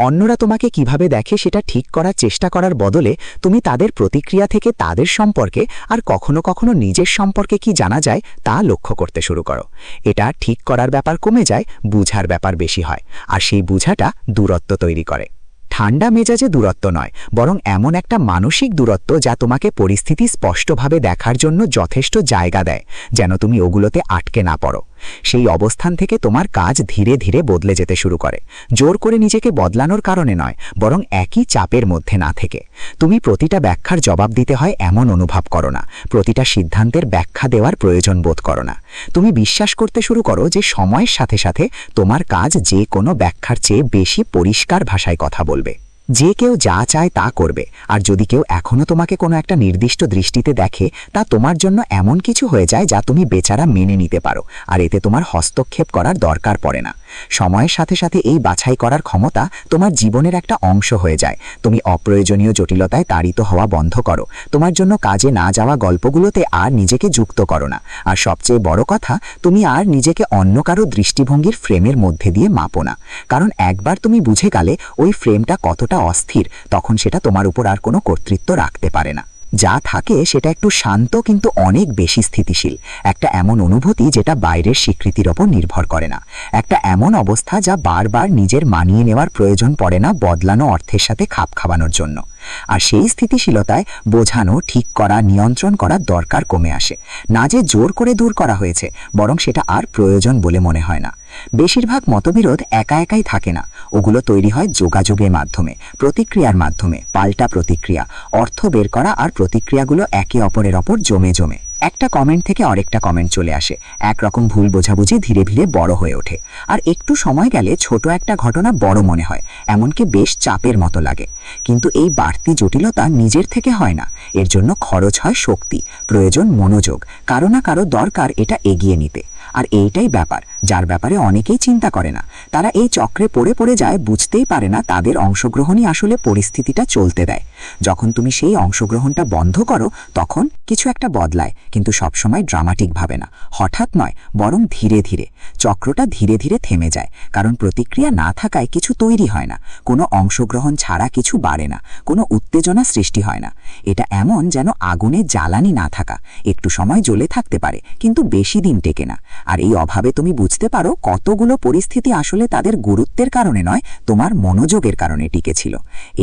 অন্যরা তোমাকে কিভাবে দেখে সেটা ঠিক করার চেষ্টা করার বদলে তুমি তাদের প্রতিক্রিয়া থেকে তাদের সম্পর্কে আর কখনো কখনো নিজের সম্পর্কে কি জানা যায় তা লক্ষ্য করতে শুরু করো। এটা ঠিক করার ব্যাপার কমে যায়, বুঝার ব্যাপার বেশি হয়, আর সেই বুঝাটা দূরত্ব তৈরি করে। ঠান্ডা মেজাজে দূরত্ব নয়, বরং এমন একটা মানসিক দূরত্ব যা তোমাকে পরিস্থিতি স্পষ্টভাবে দেখার জন্য যথেষ্ট জায়গা দেয়, যেন তুমি ওগুলোতে আটকে না পড়ো। সেই অবস্থান থেকে তোমার কাজ ধীরে ধীরে বদলে যেতে শুরু করে, জোর করে নিজেকে বদলানোর কারণে নয়, বরং একই চাপের মধ্যে না থেকে। তুমি প্রতিটা ব্যাখ্যার জবাব দিতে হয় এমন অনুভব করো না, প্রতিটা সিদ্ধান্তের ব্যাখ্যা দেওয়ার প্রয়োজন বোধ করো না। তুমি বিশ্বাস করতে শুরু করো যে সময়ের সাথে সাথে তোমার কাজ যে কোনো ব্যাখ্যার চেয়ে বেশি পরিষ্কার ভাষায় কথা বলবে। যে কেউ যা চায় তা করবে, আর যদি কেউ এখনও তোমাকে কোনো একটা নির্দিষ্ট দৃষ্টিতে দেখে, তা তোমার জন্য এমন কিছু হয়ে যায় যা তুমি বেচারা মেনে নিতে পারো, আর এতে তোমার হস্তক্ষেপ করার দরকার পড়ে না। সময়ের সাথে সাথে এই বাছাই করার ক্ষমতা তোমার জীবনের একটা অংশ হয়ে যায়। তুমি অপ্রয়োজনীয় জটিলতায় তাড়িত হওয়া বন্ধ করো, তোমার জন্য কাজে না যাওয়া গল্পগুলোতে আর নিজেকে যুক্ত করো না, আর সবচেয়ে বড় কথা, তুমি আর নিজেকে অন্য কারো দৃষ্টিভঙ্গির ফ্রেমের মধ্যে দিয়ে মাপো না। কারণ একবার তুমি বুঝে গেলে ওই ফ্রেমটা কতটা অস্থির, তখন সেটা তোমার উপর আর কোনো কর্তৃত্ব রাখতে পারে না। যা থাকে সেটা একটু শান্ত কিন্তু অনেক বেশি স্থিতিশীল, একটা এমন অনুভূতি যেটা বাইরের স্বীকৃতির ওপর নির্ভর করে না, একটা এমন অবস্থা যা বারবার নিজের মানিয়ে নেওয়ার প্রয়োজন পড়ে না বদলানো অর্থের সাথে খাপ খাওয়ানোর জন্য। আর সেই স্থিতিশীলতায় বোঝানো, ঠিক করা, নিয়ন্ত্রণ করার দরকার কমে আসে, না যে জোর করে দূর করা হয়েছে, বরং সেটা আর প্রয়োজন বলে মনে হয় না। বেশিরভাগ মতবিরোধ একা একাই থাকে না, ওগুলো তৈরি হয় যোগাযোগের মাধ্যমে, প্রতিক্রিয়ার মাধ্যমে, পাল্টা প্রতিক্রিয়া, অর্থ বের করা আর প্রতিক্রিয়াগুলো একে অপরের ওপর জমে জমে। একটা কমেন্ট থেকে আরেকটা কমেন্ট চলে আসে, একরকম ভুল বোঝাবুঝি ধীরে ধীরে বড় হয়ে ওঠে, আর একটু সময় গেলে ছোট একটা ঘটনা বড় মনে হয়, এমনকি বেশ চাপের মতো লাগে। কিন্তু এই বাড়তি জটিলতা নিজের থেকে হয় না, এর জন্য খরচ হয় শক্তি, প্রয়োজন মনোযোগ, কারো না কারো দরকার এটা এগিয়ে নিতে। আর এইটাই ব্যাপার যার ব্যাপারে অনেকেই চিন্তা করে না। তারা এই চক্রে পড়ে পড়ে যায়, বুঝতেই পারে না তাদের অংশগ্রহণই আসলে পরিস্থিতিটা চলতে দেয়। যখন তুমি সেই অংশগ্রহণটা বন্ধ করো, তখন কিছু একটা বদলায়, কিন্তু সবসময় ড্রামাটিকভাবে না, হঠাৎ নয়, বরং ধীরে ধীরে। চক্রটা ধীরে ধীরে থেমে যায়, কারণ প্রতিক্রিয়া না থাকায় কিছু তৈরি হয় না, কোনো অংশগ্রহণ ছাড়া কিছু বাড়ে না, কোনো উত্তেজনা সৃষ্টি হয় না। এটা এমন যেন আগুনে জ্বালানি না থাকা, একটু সময় জ্বলে থাকতে পারে কিন্তু বেশি দিন টেকে না। আর এই অভাবে তুমি বুঝতে পারো কতগুলো পরিস্থিতি আসলে তাদের গুরুত্বের কারণে নয়, তোমার মনোযোগের কারণে টিকেছিল।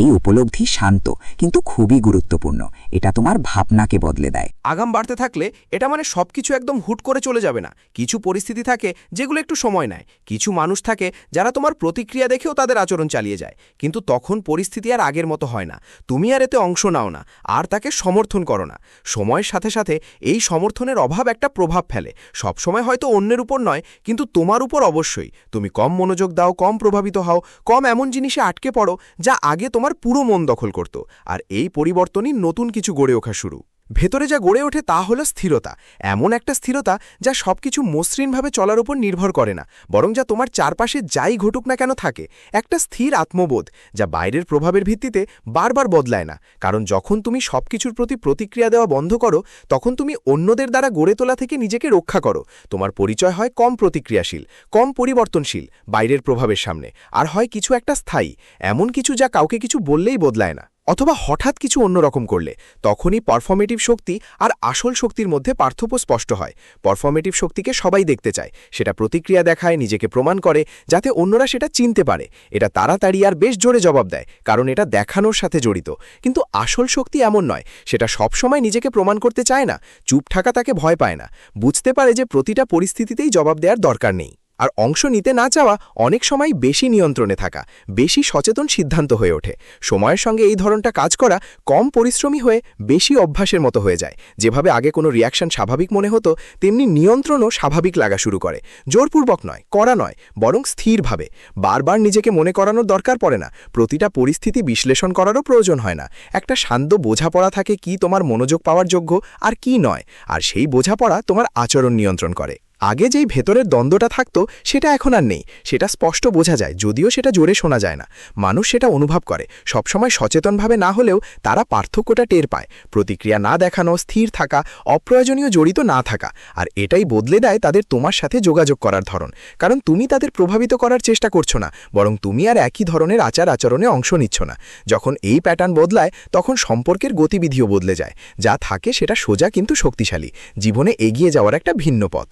এই উপলব্ধি শান্ত কিন্তু খুবই গুরুত্বপূর্ণ, এটা তোমার ভাবনাকে বদলে দেয়। আগাম বাড়তে থাকলে এটা মানে সবকিছু একদম হুট করে চলে যাবে না। কিছু পরিস্থিতি থাকে যেগুলো একটু সময় নেয়, কিছু মানুষ থাকে যারা তোমার প্রতিক্রিয়া দেখেও তাদের আচরণ চালিয়ে যায়, কিন্তু তখন পরিস্থিতি আর আগের মতো হয় না। তুমি আর এতে অংশ নাও না, আর তাকে সমর্থন করো না। সময়ের সাথে সাথে এই সমর্থনের অভাব একটা প্রভাব ফেলে। সবসময় হয়তো অন্যের উপর নয়, কিন্তু তোমার উপর অবশ্যই। তুমি কম মনোযোগ দাও, কম প্রভাবিত হও, কম এমন জিনিসে আটকে পড়ো যা আগে তোমার পুরো মন দখল করত। আর এই পরিবর্তনই নতুন কিছু গড়ে ওঠা শুরু। ভেতরে যা গড়ে ওঠে তা হলো স্থিরতা, এমন একটা স্থিরতা যা সবকিছু মসৃণভাবে চলার উপর নির্ভর করে না, বরং যা তোমার চারপাশে যাই ঘটুক না কেন থাকে। একটা স্থির আত্মবোধ যা বাইরের প্রভাবের ভিত্তিতে বারবার বদলায় না। কারণ যখন তুমি সবকিছুর প্রতি প্রতিক্রিয়া দেওয়া বন্ধ করো, তখন তুমি অন্যদের দ্বারা গড়ে তোলা থেকে নিজেকে রক্ষা করো। তোমার পরিচয় হয় কম প্রতিক্রিয়াশীল, কম পরিবর্তনশীল বাইরের প্রভাবের সামনে, আর হয় কিছু একটা স্থায়ী, এমন কিছু যা কাউকে কিছু বললেই বদলায় না, অথবা হঠাৎ কিছু অন্যরকম করলে। তখনই পারফর্মেটিভ শক্তি আর আসল শক্তির মধ্যে পার্থক্য স্পষ্ট হয়। পারফর্মেটিভ শক্তিকে সবাই দেখতে চায়, সেটা প্রতিক্রিয়া দেখায়, নিজেকে প্রমাণ করে যাতে অন্যরা সেটা চিনতে পারে। এটা তাড়াতাড়ি আর বেশ জোরে জবাব দেয়, কারণ এটা দেখানোর সাথে জড়িত। কিন্তু আসল শক্তি এমন নয়, সেটা সবসময় নিজেকে প্রমাণ করতে চায় না। চুপ থাকা তাকে ভয় পায় না, বুঝতে পারে যে প্রতিটা পরিস্থিতিতেই জবাব দেওয়ার দরকার নেই। আর অংশ নিতে না চাওয়া অনেক সময় বেশি নিয়ন্ত্রণে থাকা, বেশি সচেতন সিদ্ধান্ত হয়ে ওঠে। সময়ের সঙ্গে এই ধরনটা কাজ করা কম পরিশ্রমী হয়ে বেশি অভ্যাসের মতো হয়ে যায়। যেভাবে আগে কোনো রিয়াকশন স্বাভাবিক মনে হতো, তেমনি নিয়ন্ত্রণও স্বাভাবিক লাগা শুরু করে। জোরপূর্বক নয়, করা নয়, বরং স্থিরভাবে। বারবার নিজেকে মনে করানোর দরকার পড়ে না, প্রতিটা পরিস্থিতি বিশ্লেষণ করারও প্রয়োজন হয় না। একটা শান্ত বোঝাপড়া থাকে কি তোমার মনোযোগ পাওয়ার যোগ্য আর কি নয়, আর সেই বোঝাপড়া তোমার আচরণ নিয়ন্ত্রণ করে। আগে যেই ভেতরের দ্বন্দ্বটা থাকতো সেটা এখন আর নেই, সেটা স্পষ্ট বোঝা যায়, যদিও সেটা জোরে শোনা যায় না। মানুষ সেটা অনুভব করে, সবসময় সচেতনভাবে না হলেও তারা পার্থক্যটা টের পায়। প্রতিক্রিয়া না দেখানো, স্থির থাকা, অপ্রয়োজনীয় জড়িত না থাকা, আর এটাই বদলে দেয় তাদের তোমার সাথে যোগাযোগ করার ধরন। কারণ তুমি তাদের প্রভাবিত করার চেষ্টা করছো না, বরং তুমি আর একই ধরনের আচরণে অংশ নিচ্ছ না। যখন এই প্যাটার্ন বদলায়, তখন সম্পর্কের গতিবিধিও বদলে যায়। যা থাকে সেটা সোজা কিন্তু শক্তিশালী, জীবনে এগিয়ে যাওয়ার একটা ভিন্ন পথ,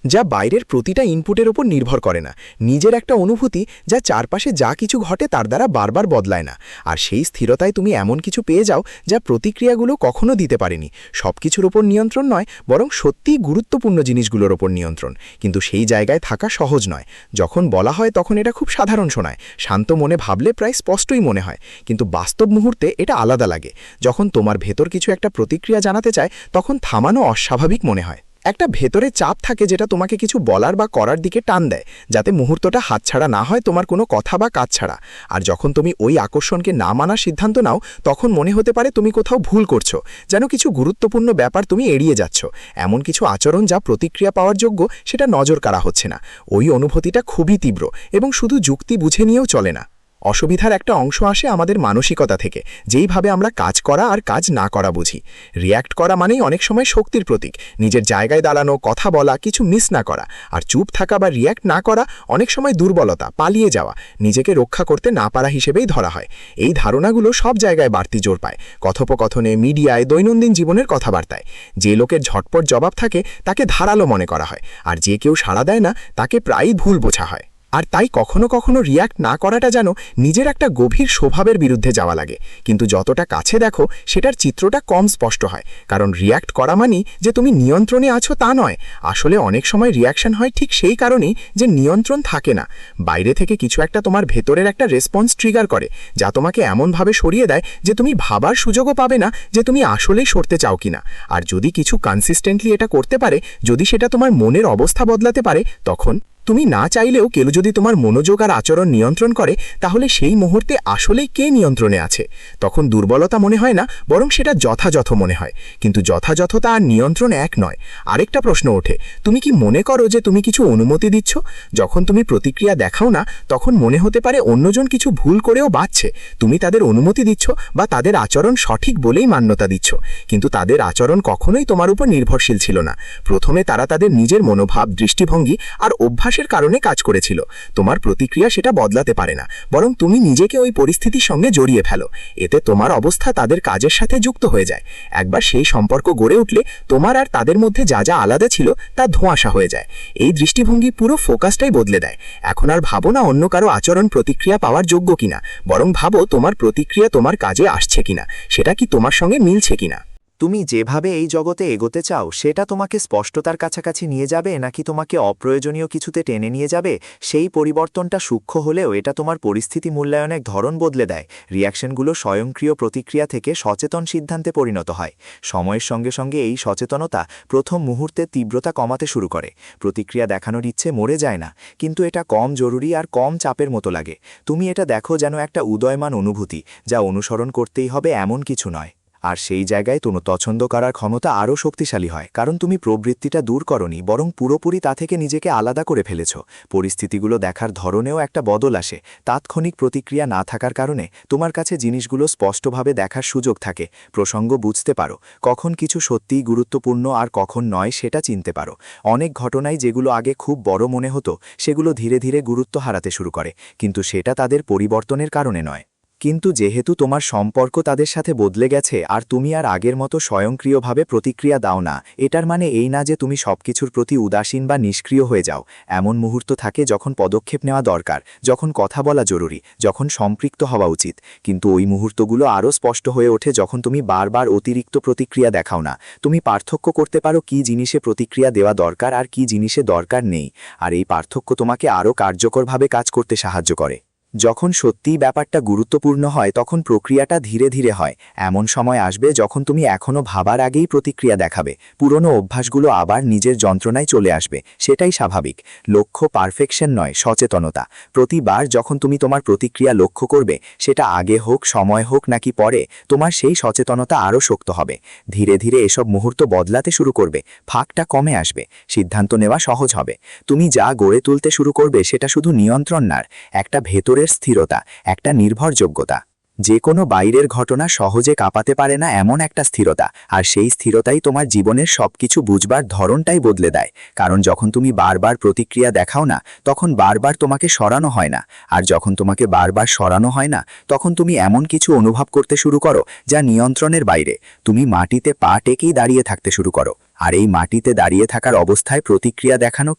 যা বাইরের প্রতিটা ইনপুটের ওপর নির্ভর করে না। নিজের একটা অনুভূতি যা চারপাশে যা কিছু ঘটে তার দ্বারা বারবার বদলায় না। আর সেই স্থিরতায় তুমি এমন কিছু পেয়ে যাও যা প্রতিক্রিয়াগুলো কখনো দিতে পারেনি। সব কিছুর ওপর নিয়ন্ত্রণ নয়, বরং সত্যিই গুরুত্বপূর্ণ জিনিসগুলোর ওপর নিয়ন্ত্রণ। কিন্তু সেই জায়গায় থাকা সহজ নয়। যখন বলা হয় তখন এটা খুব সাধারণ শোনায়, শান্ত মনে ভাবলে প্রায় স্পষ্টই মনে হয়, কিন্তু বাস্তব মুহূর্তে এটা আলাদা লাগে। যখন তোমার ভেতর কিছু একটা প্রতিক্রিয়া জানাতে চায়, তখন থামানো অস্বাভাবিক মনে হয়। একটা ভেতরে চাপ থাকে যেটা তোমাকে কিছু বলার বা করার দিকে টান দেয়, যাতে মুহূর্তটা হাতছাড়া না হয় তোমার কোনো কথা বা কাজ ছাড়া। আর যখন তুমি ওই আকর্ষণকে না মানার সিদ্ধান্ত নাও, তখন মনে হতে পারে তুমি কোথাও ভুল করছো, যেন কিছু গুরুত্বপূর্ণ ব্যাপার তুমি এড়িয়ে যাচ্ছ। এমন কিছু আচরণ যা প্রতিক্রিয়া পাওয়ার যোগ্য, সেটা নজর কাড়া হচ্ছে না। ওই অনুভূতিটা খুবই তীব্র এবং শুধু যুক্তি বুঝে নিয়েও চলে না। অসুবিধার একটা অংশ আসে আমাদের মানসিকতা থেকে, যেইভাবে আমরা কাজ করা আর কাজ না করা বুঝি। রিয়্যাক্ট করা মানেই অনেক সময় শক্তির প্রতীক, নিজের জায়গায় দাঁড়ানো, কথা বলা, কিছু মিস না করা। আর চুপ থাকা বা রিয়্যাক্ট না করা অনেক সময় দুর্বলতা, পালিয়ে যাওয়া, নিজেকে রক্ষা করতে না পারা হিসেবেই ধরা হয়। এই ধারণাগুলো সব জায়গায় বাড়তি জোর পায়, কথোপকথনে, মিডিয়ায়, দৈনন্দিন জীবনের কথাবার্তায়। যে লোকের ঝটপট জবাব থাকে তাকে ধারালো মনে করা হয়, আর যে কেউ সাড়া দেয় না তাকে প্রায়ই ভুল বোঝা হয়। আর তাই কখনো কখনো রিয়্যাক্ট না করাটা যেন নিজের একটা গভীর স্বভাবের বিরুদ্ধে যাওয়া লাগে। কিন্তু যতটা কাছে দেখো, সেটার চিত্রটা কম স্পষ্ট হয়। কারণ রিয়্যাক্ট করা মানেই যে তুমি নিয়ন্ত্রণে আছো তা নয়। আসলে অনেক সময় রিয়্যাকশন হয় ঠিক সেই কারণেই যে নিয়ন্ত্রণ থাকে না। বাইরে থেকে কিছু একটা তোমার ভেতরের একটা রেসপন্স ট্রিগার করে, যা তোমাকে এমনভাবে সরিয়ে দেয় যে তুমি ভাবার সুযোগও পাবে না যে তুমি আসলেই সরতে চাও কিনা। আর যদি কিছু কনসিস্টেন্টলি এটা করতে পারে, যদি সেটা তোমার মনের অবস্থা বদলাতে পারে, তখন তুমি না চাইলেও কেউ যদি তোমার মনোযোগ আর আচরণ নিয়ন্ত্রণ করে, তাহলে সেই মুহূর্তে আসলেই কে নিয়ন্ত্রণে আছে। তখন দুর্বলতা মনে হয় না, বরং সেটা যথাযথ মনে হয়। কিন্তু যথাযথতা আর নিয়ন্ত্রণ এক নয়। আরেকটা প্রশ্ন ওঠে, তুমি কি মনে করো যে তুমি কিছু অনুমতি দিচ্ছ? যখন তুমি প্রতিক্রিয়া দেখাও না, তখন মনে হতে পারে অন্যজন কিছু ভুল করেও বাঁচছে। তুমি তাদের অনুমতি দিচ্ছ বা তাদের আচরণ সঠিক বলেই মান্যতা দিচ্ছ। কিন্তু তাদের আচরণ কখনোই তোমার উপর নির্ভরশীল ছিল না। প্রথমে তারা তাদের নিজের মনোভাব, দৃষ্টিভঙ্গি আর অভ্যাস অভ্যাসের কারণে কাজ করেছিল। তোমার প্রতিক্রিয়া সেটা বদলাতে পারে না, বরং তুমি নিজেকে ওই পরিস্থিতির সঙ্গে জড়িয়ে ফেলো। এতে তোমার অবস্থা তাদের কাজের সাথে যুক্ত হয়ে যায়। একবার সেই সম্পর্ক গড়ে উঠলে তোমার আর তাদের মধ্যে যা যা আলাদা ছিল তা ধোঁয়াশা হয়ে যায়। এই দৃষ্টিভঙ্গি পুরো ফোকাসটাই বদলে দেয়। এখন আর ভাবো না অন্য কারো আচরণ প্রতিক্রিয়া পাওয়ার যোগ্য কিনা, বরং ভাবো তোমার প্রতিক্রিয়া তোমার কাজে আসছে কিনা, সেটা কি তোমার সঙ্গে মিলছে কিনা। তুমি যেভাবে এই জগতে এগোতে চাও সেটা তোমাকে স্পষ্টতার কাছাকাছি নিয়ে যাবে নাকি তোমাকে অপ্রয়োজনীয় কিছুতে টেনে নিয়ে যাবে, সেই পরিবর্তনটা সূক্ষ্ম হলেও এটা তোমার পরিস্থিতি মূল্যায়নের ধরন বদলে দেয়। রিয়াকশনগুলো স্বয়ংক্রিয় প্রতিক্রিয়া থেকে সচেতন সিদ্ধান্তে পরিণত হয়। সময়ের সঙ্গে সঙ্গে এই সচেতনতা প্রথম মুহূর্তে তীব্রতা কমাতে শুরু করে। প্রতিক্রিয়া দেখানোর ইচ্ছে মরে যায় না, কিন্তু এটা কম জরুরি আর কম চাপের মতো লাগে। তুমি এটা দেখো যেন একটা উদয়মান অনুভূতি, যা অনুসরণ করতেই হবে এমন কিছু নয়। আর সেই জায়গায় তুমি পছন্দ করার ক্ষমতা আরও শক্তিশালী হয়, কারণ তুমি প্রবৃত্তিটা দূর করনি, বরং পুরোপুরি তা থেকে নিজেকে আলাদা করে ফেলেছ। পরিস্থিতিগুলো দেখার ধরনেও একটা বদল আসে। তাৎক্ষণিক প্রতিক্রিয়া না থাকার কারণে তোমার কাছে জিনিসগুলো স্পষ্টভাবে দেখার সুযোগ থাকে। প্রসঙ্গ বুঝতে পারো, কখন কিছু সত্যিই গুরুত্বপূর্ণ আর কখন নয় সেটা চিনতে পারো। অনেক ঘটনাই যেগুলো আগে খুব বড় মনে হতো, সেগুলো ধীরে ধীরে গুরুত্ব হারাতে শুরু করে, কিন্তু সেটা তাদের পরিবর্তনের কারণে নয়। কিন্তু যেহেতু তোমার সম্পর্ক তাদের সাথে বদলে গেছে আর তুমি আর আগের মতো স্বয়ংক্রিয়ভাবে প্রতিক্রিয়া দাও না, এটার মানে এই না যে তুমি সবকিছুর প্রতি উদাসীন বা নিষ্ক্রিয় হয়ে যাও। এমন মুহূর্ত থাকে যখন পদক্ষেপ নেওয়া দরকার, যখন কথা বলা জরুরি, যখন সম্পৃক্ত হওয়া উচিত। কিন্তু ওই মুহূর্তগুলো আরও স্পষ্ট হয়ে ওঠে যখন তুমি বারবার অতিরিক্ত প্রতিক্রিয়া দেখাও না। তুমি পার্থক্য করতে পারো কী জিনিসে প্রতিক্রিয়া দেওয়া দরকার আর কী জিনিসে দরকার নেই, আর এই পার্থক্য তোমাকে আরও কার্যকরভাবে কাজ করতে সাহায্য করে। যখন সত্যিই ব্যাপারটা গুরুত্বপূর্ণ হয় তখন প্রক্রিয়াটা ধীরে ধীরে হয়। এমন সময় আসবে যখন তুমি এখনও ভাবার আগেই প্রতিক্রিয়া দেখাবে। পুরনো অভ্যাসগুলো আবার নিজের যন্ত্রণায় চলে আসবে, সেটাই স্বাভাবিক। লক্ষ্য পারফেকশন নয়, সচেতনতা। প্রতিবার যখন তুমি তোমার প্রতিক্রিয়া লক্ষ্য করবে, সেটা আগে হোক, সময় হোক নাকি পরে, তোমার সেই সচেতনতা আরও শক্ত হবে। ধীরে ধীরে এসব মুহূর্ত বদলাতে শুরু করবে, ফাঁকটা কমে আসবে, সিদ্ধান্ত নেওয়া সহজ হবে। তুমি যা গড়ে তুলতে শুরু করবে সেটা শুধু নিয়ন্ত্রণ না, একটা ভেতরের স্থিরতা, একটা নির্ভরযোগ্যতা। যে কোনো বাইরের ঘটনা সহজে কাঁপাতে পারে না এমন একটা স্থিরতা, আর সেই স্থিরতাই তোমার জীবনের সবকিছু বুঝবার ধরনটাই বদলে দেয়। কারণ যখন তুমি বারবার প্রতিক্রিয়া দেখাও না, তখন বারবার তোমাকে সরানো হয় না, আর যখন তোমাকে বারবার সরানো হয় না, তখন তুমি এমন কিছু অনুভব করতে শুরু করো যা নিয়ন্ত্রণের বাইরে। তুমি মাটিতে পা টেকেই দাঁড়িয়ে থাকতে শুরু করো। আর এই মাটিতে দাঁড়িয়ে থাকার অবস্থায় প্রতিক্রিয়া দেখানো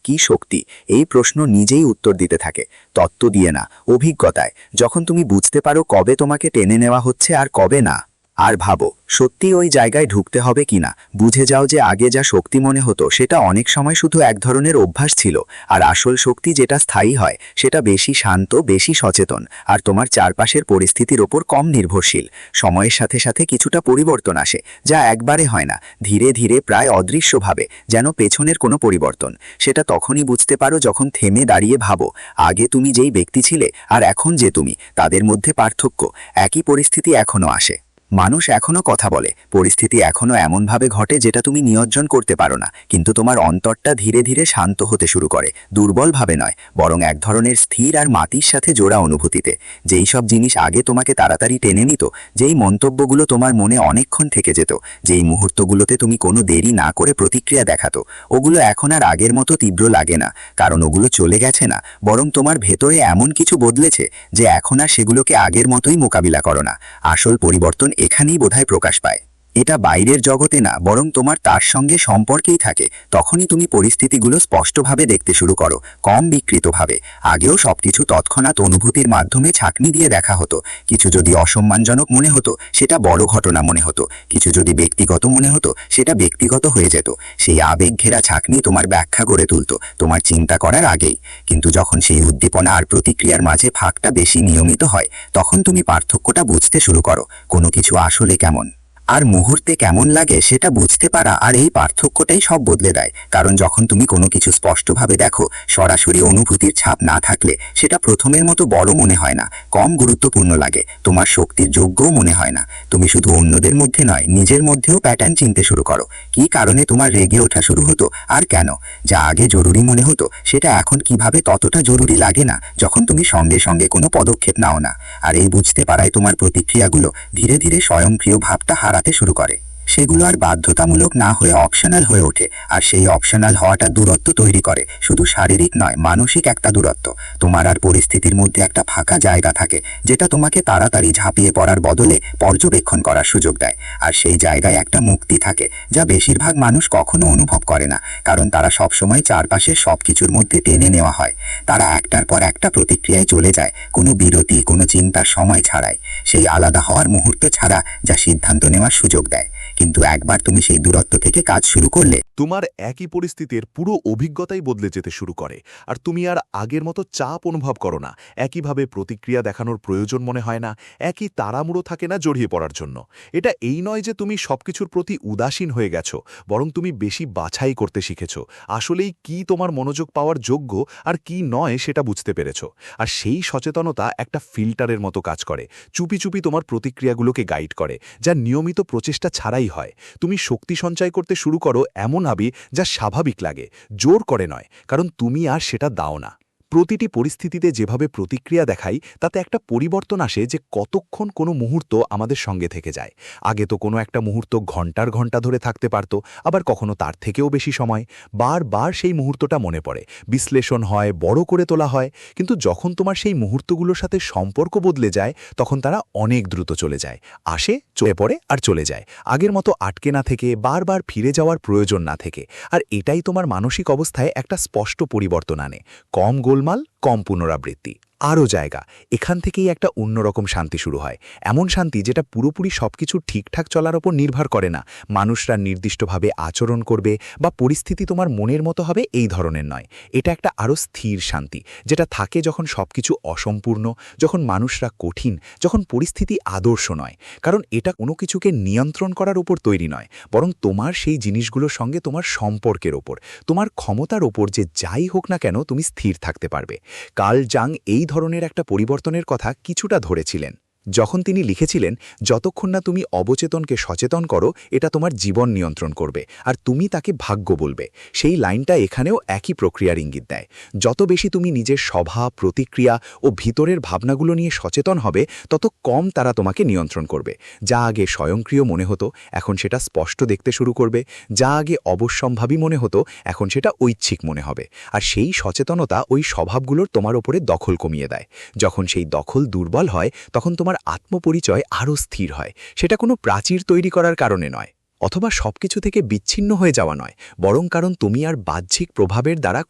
কি শক্তি, এই প্রশ্ন নিজেই উত্তর দিতে থাকে। তত্ত্ব দিয়ে না, অভিজ্ঞতায়। যখন তুমি বুঝতে পারো কবে তোমাকে টেনে নেওয়া হচ্ছে আর কবে না। আর ভাবো, সত্যি ওই জায়গায় ঢুকতে হবে কিনা। বুঝে যাও যে আগে যা শক্তি মনে হতো সেটা অনেক সময় শুধু এক ধরনের অভ্যাস ছিল, আর আসল শক্তি যেটা স্থায়ী হয় সেটা বেশি শান্ত, বেশি সচেতন, আর তোমার চারপাশের পরিস্থিতির ওপর কম নির্ভরশীল। সময়ের সাথে সাথে কিছুটা পরিবর্তন আসে, যা একবারে হয় না, ধীরে ধীরে, প্রায় অদৃশ্যভাবে, যেন পেছনের কোনো পরিবর্তন। সেটা তখনই বুঝতে পারো যখন থেমে দাঁড়িয়ে ভাবো, আগে তুমি যেই ব্যক্তি ছিলে আর এখন যে তুমি, তাদের মধ্যে পার্থক্য। একই পরিস্থিতি এখনও আসে, মানুষ এখনও কথা বলে, পরিস্থিতি এখনও এমনভাবে ঘটে যেটা তুমি নিয়ন্ত্রণ করতে পারো না, কিন্তু তোমার অন্তরটা ধীরে ধীরে শান্ত হতে শুরু করে, দুর্বলভাবে নয়, বরং এক ধরনের স্থির আর মাটির সাথে জোড়া অনুভূতিতে। যেই সব জিনিস আগে তোমাকে তাড়াতাড়ি টেনে নিত, যেই মন্তব্যগুলো তোমার মনে অনেকক্ষণ থেকে যেত, যেই মুহূর্তগুলোতে তুমি কোনো দেরি না করে প্রতিক্রিয়া দেখাতো, ওগুলো এখন আর আগের মতো তীব্র লাগে না, কারণ ওগুলো চলে গেছে না, বরং তোমার ভেতরে এমন কিছু বদলেছে যে এখন আর সেগুলোকে আগের মতোই মোকাবিলা করো না। আসল পরিবর্তন এখানেই বোধহয় প্রকাশ পায়। এটা বাইরের জগতে না, বরং তোমার তার সঙ্গে সম্পর্কেই থাকে। তখনই তুমি পরিস্থিতিগুলো স্পষ্টভাবে দেখতে শুরু করো, কম বিকৃতভাবে। আগেও সবকিছু তৎক্ষণাৎ অনুভূতির মাধ্যমে ছাঁকনি দিয়ে দেখা হতো। কিছু যদি অসম্মানজনক মনে হতো, সেটা বড় ঘটনা মনে হতো। কিছু যদি ব্যক্তিগত মনে হতো, সেটা ব্যক্তিগত হয়ে যেত। সেই আবেগ ঘেরা ছাঁকনি তোমার ব্যাখ্যা করে তুলত তোমার চিন্তা করার আগেই। কিন্তু যখন সেই উদ্দীপনা আর প্রতিক্রিয়ার মাঝে ফাঁকটা বেশি নিয়মিত হয়, তখন তুমি পার্থক্যটা বুঝতে শুরু করো। কোনো কিছু আসলে কেমন আর মুহূর্তে কেমন লাগে সেটা বুঝতে পারা, আর এই পার্থক্যটাই সব বদলে দেয়। কারণ যখন তুমি কোনো কিছু স্পষ্টভাবে দেখো, সরাসরি অনুভূতির ছাপ না থাকলে, সেটা প্রথমের মতো বড় মনে হয় না, কম গুরুত্বপূর্ণ লাগে, তোমার শক্তির যোগ্যও মনে হয় না। তুমি শুধু অন্যদের মধ্যে নয়, নিজের মধ্যেও প্যাটার্ন চিনতে শুরু করো। কি কারণে তোমার রেগে ওঠা শুরু হতো আর কেন? যা আগে জরুরি মনে হতো, সেটা এখন কিভাবে ততটা জরুরি লাগে না যখন তুমি সঙ্গে সঙ্গে কোনো পদক্ষেপ নাও না। আর এই বুঝতে পারায় তোমার প্রতিক্রিয়াগুলো ধীরে ধীরে স্বয়ংক্রিয় ভাবটা হারাতে শুরু করে। সেগুলো আর বাধ্যতামূলক না হয়ে অপশনাল হয়ে ওঠে, আর সেই অপশনাল হওয়াটা দূরত্ব তৈরি করে, শুধু শারীরিক নয়, মানসিক একটা দূরত্ব। তোমার আর পরিস্থিতির মধ্যে একটা ফাঁকা জায়গা থাকে, যেটা তোমাকে তাড়াতাড়ি ঝাঁপিয়ে পড়ার বদলে পর্যবেক্ষণ করার সুযোগ দেয়। আর সেই জায়গায় একটা মুক্তি থাকে, যা বেশিরভাগ মানুষ কখনো অনুভব করে না, কারণ তারা সবসময় চারপাশে সবকিছুর মধ্যে টেনে নেওয়া হয়। তারা একটার পর একটা প্রতিক্রিয়ায় চলে যায়, কোনো বিরতি, কোনো চিন্তার সময় ছাড়াই, সেই আলাদা হওয়ার মুহূর্ত ছাড়া, যা সিদ্ধান্ত নেওয়ার সুযোগ দেয়। কিন্তু একবার তুমি সেই দূরত্ব থেকে কাজ শুরু করলে, তোমার একই পরিস্থিতির পুরো অভিজ্ঞতাই বদলে যেতে শুরু করে, আর তুমি আর আগের মতো চাপ অনুভব করো না, একইভাবে প্রতিক্রিয়া দেখানোর প্রয়োজন মনে হয় না, একই তাড়াহুড়ো থাকে না জড়িয়ে পড়ার জন্য। এটা এই নয় যে তুমি সবকিছুর প্রতি উদাসীন হয়ে গেছো, বরং তুমি বেশি বাছাই করতে শিখেছো, আসলেই কি তোমার মনোযোগ পাওয়ার যোগ্য আর কি নয় সেটা বুঝতে পেরেছো। আর সেই সচেতনতা একটা ফিল্টারের মতো কাজ করে, চুপি চুপি তোমার প্রতিক্রিয়াগুলোকে গাইড করে, যা নিয়মিত প্রচেষ্টা ছাড়াই হয়। তুমি শক্তি সঞ্চয় করতে শুরু করো এমন ভাবে যা স্বাভাবিক লাগে, জোর করে নয়, কারণ তুমি আর সেটা দাও না। প্রতিটি পরিস্থিতিতে যেভাবে প্রতিক্রিয়া দেখাই, তাতে একটা পরিবর্তন আসে যে কতক্ষণ কোনো মুহূর্ত আমাদের সঙ্গে থেকে যায়। আগে তো কোনো একটা মুহূর্ত ঘন্টার ঘন্টা ধরে থাকতে পারত, আবার কখনো তার থেকেও বেশি সময়। বারবার সেই মুহূর্তটা মনে পড়ে, বিশ্লেষণ হয়, বড় করে তোলা হয়। কিন্তু যখন তোমার সেই মুহূর্তগুলোর সাথে সম্পর্ক বদলে যায়, তখন তারা অনেক দ্রুত চলে যায়, আসে, চলে পড়ে আর চলে যায়, আগের মতো আটকে না থেকে, বারবার ফিরে যাওয়ার প্রয়োজন না থেকে। আর এটাই তোমার মানসিক অবস্থায় একটা স্পষ্ট পরিবর্তন আনে, কম গোলমাল, কম পুনরাবৃত্তি, আরও জায়গা। এখান থেকেই একটা অন্যরকম শান্তি শুরু হয়, এমন শান্তি যেটা পুরোপুরি সবকিছু ঠিকঠাক চলার ওপর নির্ভর করে না, মানুষরা নির্দিষ্টভাবে আচরণ করবে বা পরিস্থিতি তোমার মনের মতো হবে এই ধরনের নয়। এটা একটা আরও স্থির শান্তি, যেটা থাকে যখন সবকিছু অসম্পূর্ণ, যখন মানুষরা কঠিন, যখন পরিস্থিতি আদর্শ নয়। কারণ এটা কোনো কিছুকে নিয়ন্ত্রণ করার উপর তৈরি নয়, বরং তোমার সেই জিনিসগুলোর সঙ্গে তোমার সম্পর্কের ওপর, তোমার ক্ষমতার ওপর, যে যাই হোক না কেন তুমি স্থির থাকতে পারবে। কার্ল জাং এই ধরনের একটা পরিবর্তনের কথা কিছুটা ধরেছিলেন, যখন তিনি লিখেছিলেন, যতক্ষণ না তুমি অবচেতনকে সচেতন করো, এটা তোমার জীবন নিয়ন্ত্রণ করবে, আর তুমি তাকে ভাগ্য বলবে। সেই লাইনটা এখানেও একই প্রক্রিয়ার ইঙ্গিত দেয়। যত বেশি তুমি নিজের স্বভাব, প্রতিক্রিয়া ও ভিতরের ভাবনাগুলো নিয়ে সচেতন হবে, তত কম তারা তোমাকে নিয়ন্ত্রণ করবে। যা আগে স্বয়ংক্রিয় মনে হতো, এখন সেটা স্পষ্ট দেখতে শুরু করবে। যা আগে অবশ্যম্ভাবী মনে হতো, এখন সেটা ঐচ্ছিক মনে হবে। আর সেই সচেতনতা ওই স্বভাবগুলোর তোমার ওপরে দখল কমিয়ে দেয়। যখন সেই দখল দুর্বল হয়, তখন তোমার আত্মপরিচয় আরও স্থির হয়। সেটা কোনো প্রাচীর তৈরি করার কারণে নয়, অথবা সবকিছু থেকে বিচ্ছিন্ন হয়ে যাওয়া নয়, বরং কারণ তুমি আর বাহ্যিক প্রভাবের দ্বারা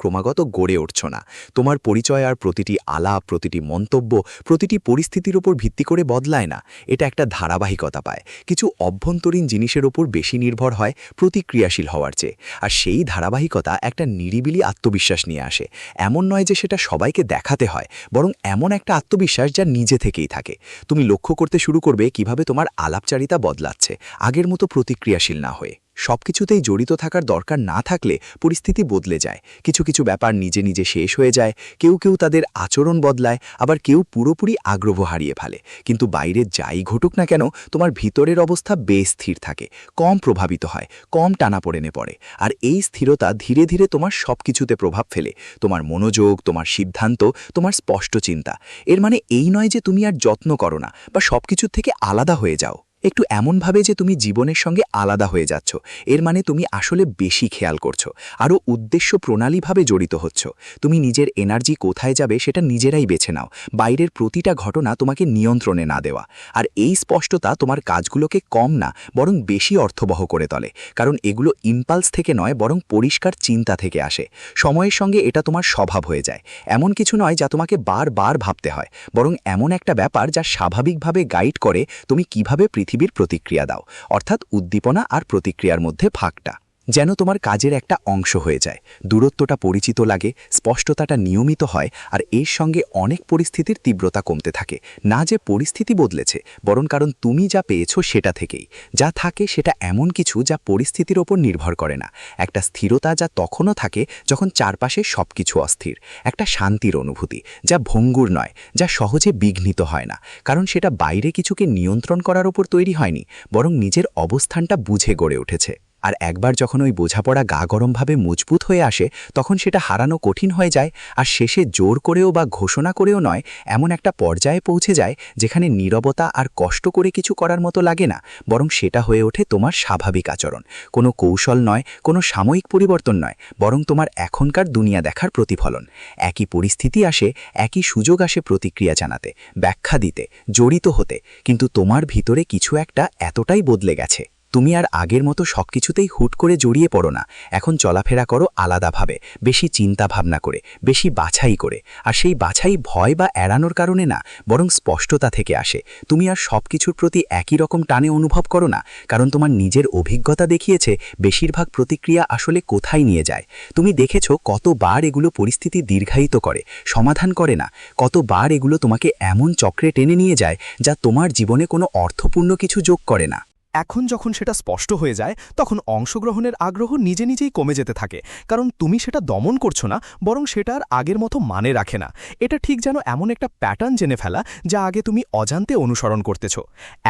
ক্রমাগত গড়ে উঠছ না। তোমার পরিচয় আর প্রতিটি আলাপ, প্রতিটি মন্তব্য, প্রতিটি পরিস্থিতির ওপর ভিত্তি করে বদলায় না, এটা একটা ধারাবাহিকতা পায়। কিছু অভ্যন্তরীণ জিনিসের ওপর বেশি নির্ভর হয় প্রতিক্রিয়াশীল হওয়ার চেয়ে, আর সেই ধারাবাহিকতা একটা নিরিবিলি আত্মবিশ্বাস নিয়ে আসে। এমন নয় যে সেটা সবাইকে দেখাতে হয়, বরং এমন একটা আত্মবিশ্বাস যা নিজে থেকেই থাকে। তুমি লক্ষ্য করতে শুরু করবে কিভাবে তোমার আলাপচারিতা বদলাচ্ছে, আগের মতো প্রতিক্রিয়াশীল না হয়ে। সবকিছুতেই জড়িত থাকার দরকার না থাকলে পরিস্থিতি বদলে যায়। কিছু কিছু ব্যাপার নিজে নিজে শেষ হয়ে যায়, কেউ কেউ তাদের আচরণ বদলায়, আবার কেউ পুরোপুরি আগ্রহ হারিয়ে ফেলে। কিন্তু বাইরে যাই ঘটুক না কেন, তোমার ভিতরের অবস্থা বেশ স্থির থাকে, কম প্রভাবিত হয়, কম টানাপোড়েনে পড়ে। আর এই স্থিরতা ধীরে ধীরে তোমার সবকিছুতে প্রভাব ফেলে, তোমার মনোযোগ, তোমার সিদ্ধান্ত, তোমার স্পষ্ট চিন্তা। এর মানে এই নয় যে তুমি আর যত্ন করো না বা সবকিছুর থেকে আলাদা হয়ে যাও, একটু এমনভাবে যে তুমি জীবনের সঙ্গে আলাদা হয়ে যাচ্ছ। এর মানে তুমি আসলে বেশি খেয়াল করছো, আরও উদ্দেশ্য প্রণালীভাবে জড়িত হচ্ছ। তুমি নিজের এনার্জি কোথায় যাবে সেটা নিজেরাই বেছে নাও, বাইরের প্রতিটা ঘটনা তোমাকে নিয়ন্ত্রণে না দেওয়া। আর এই স্পষ্টতা তোমার কাজগুলোকে কম না বরং বেশি অর্থবহ করে তোলে, কারণ এগুলো ইম্পালস থেকে নয় বরং পরিষ্কার চিন্তা থেকে আসে। সময়ের সঙ্গে এটা তোমার স্বভাব হয়ে যায়, এমন কিছু নয় যা তোমাকে বারবার ভাবতে হয়, বরং এমন একটা ব্যাপার যা স্বাভাবিকভাবে গাইড করে তুমি কিভাবে পৃথিবীর প্রতিক্রিয়া দাও, অর্থাৎ উদ্দীপনা আর প্রতিক্রিয়ার মধ্যে ভাগটা যেন তোমার কাজের একটা অংশ হয়ে যায়। দূরত্বটা পরিচিত লাগে, স্পষ্টতাটা নিয়মিত হয়, আর এর সঙ্গে অনেক পরিস্থিতির তীব্রতা কমতে থাকে। না যে পরিস্থিতি বদলেছে, বরং কারণ তুমি যা পেয়েছো সেটা থেকেই। যা থাকে সেটা এমন কিছু যা পরিস্থিতির ওপর নির্ভর করে না, একটা স্থিরতা যা তখনও থাকে যখন চারপাশে সবকিছু অস্থির, একটা শান্তির অনুভূতি যা ভঙ্গুর নয়, যা সহজে বিঘ্নিত হয় না, কারণ সেটা বাইরে কিছুকে নিয়ন্ত্রণ করার ওপর তৈরি হয়নি, বরং নিজের অবস্থানটা বুঝে গড়ে উঠেছে। আর একবার যখন ওই বোঝাপড়া গা গরমভাবে মজবুত হয়ে আসে তখন সেটা হারানো কঠিন হয়ে যায়, আর শেষে জোর করেও বা ঘোষণা করেও নয়, এমন একটা পর্যায়ে পৌঁছে যায় যেখানে নীরবতা আর কষ্ট করে কিছু করার মতো লাগে না, বরং সেটা হয়ে ওঠে তোমার স্বাভাবিক আচরণ। কোনো কৌশল নয়, কোনো সাময়িক পরিবর্তন নয়, বরং তোমার এখনকার দুনিয়া দেখার প্রতিফলন। একই পরিস্থিতি আসে, একই সুযোগ আসে প্রতিক্রিয়া জানাতে, ব্যাখ্যা দিতে, জড়িত হতে, কিন্তু তোমার ভিতরে কিছু একটা এতটাই বদলে গেছে। তুমি আর আগের মতো সবকিছুতেই হুট করে জড়িয়ে পড়ো না, এখন চলাফেরা করো আলাদাভাবে, বেশি চিন্তা ভাবনা করে, বেশি বাছাই করে। আর সেই বাছাই ভয় বা এড়ানোর কারণে না, বরং স্পষ্টতা থেকে আসে। তুমি আর সবকিছুর প্রতি একই রকম টানে অনুভব করো না, কারণ তোমার নিজের অভিজ্ঞতা দেখিয়েছে বেশিরভাগ প্রতিক্রিয়া আসলে কোথায় নিয়ে যায়। তুমি দেখেছো কতবার এগুলো পরিস্থিতি দীর্ঘায়িত করে, সমাধান করে না, কতবার এগুলো তোমাকে এমন চক্রে টেনে নিয়ে যায় যা তোমার জীবনে কোনো অর্থপূর্ণ কিছু যোগ করে না। এখন যখন সেটা স্পষ্ট হয়ে যায় তখন অংশগ্রহণের আগ্রহ নিজে নিজেই কমে যেতে থাকে, কারণ তুমি সেটা দমন করছো না, বরং সেটা আর আগের মতো মানে রাখে না। এটা ঠিক যেন এমন একটা প্যাটার্ন জেনে ফেলা যা আগে তুমি অজান্তে অনুসরণ করতেছ।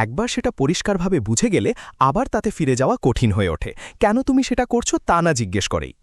একবার সেটা পরিষ্কারভাবে বুঝে গেলে আবার তাতে ফিরে যাওয়া কঠিন হয়ে ওঠে, কেন তুমি সেটা করছো তা না জিজ্ঞেস করেই।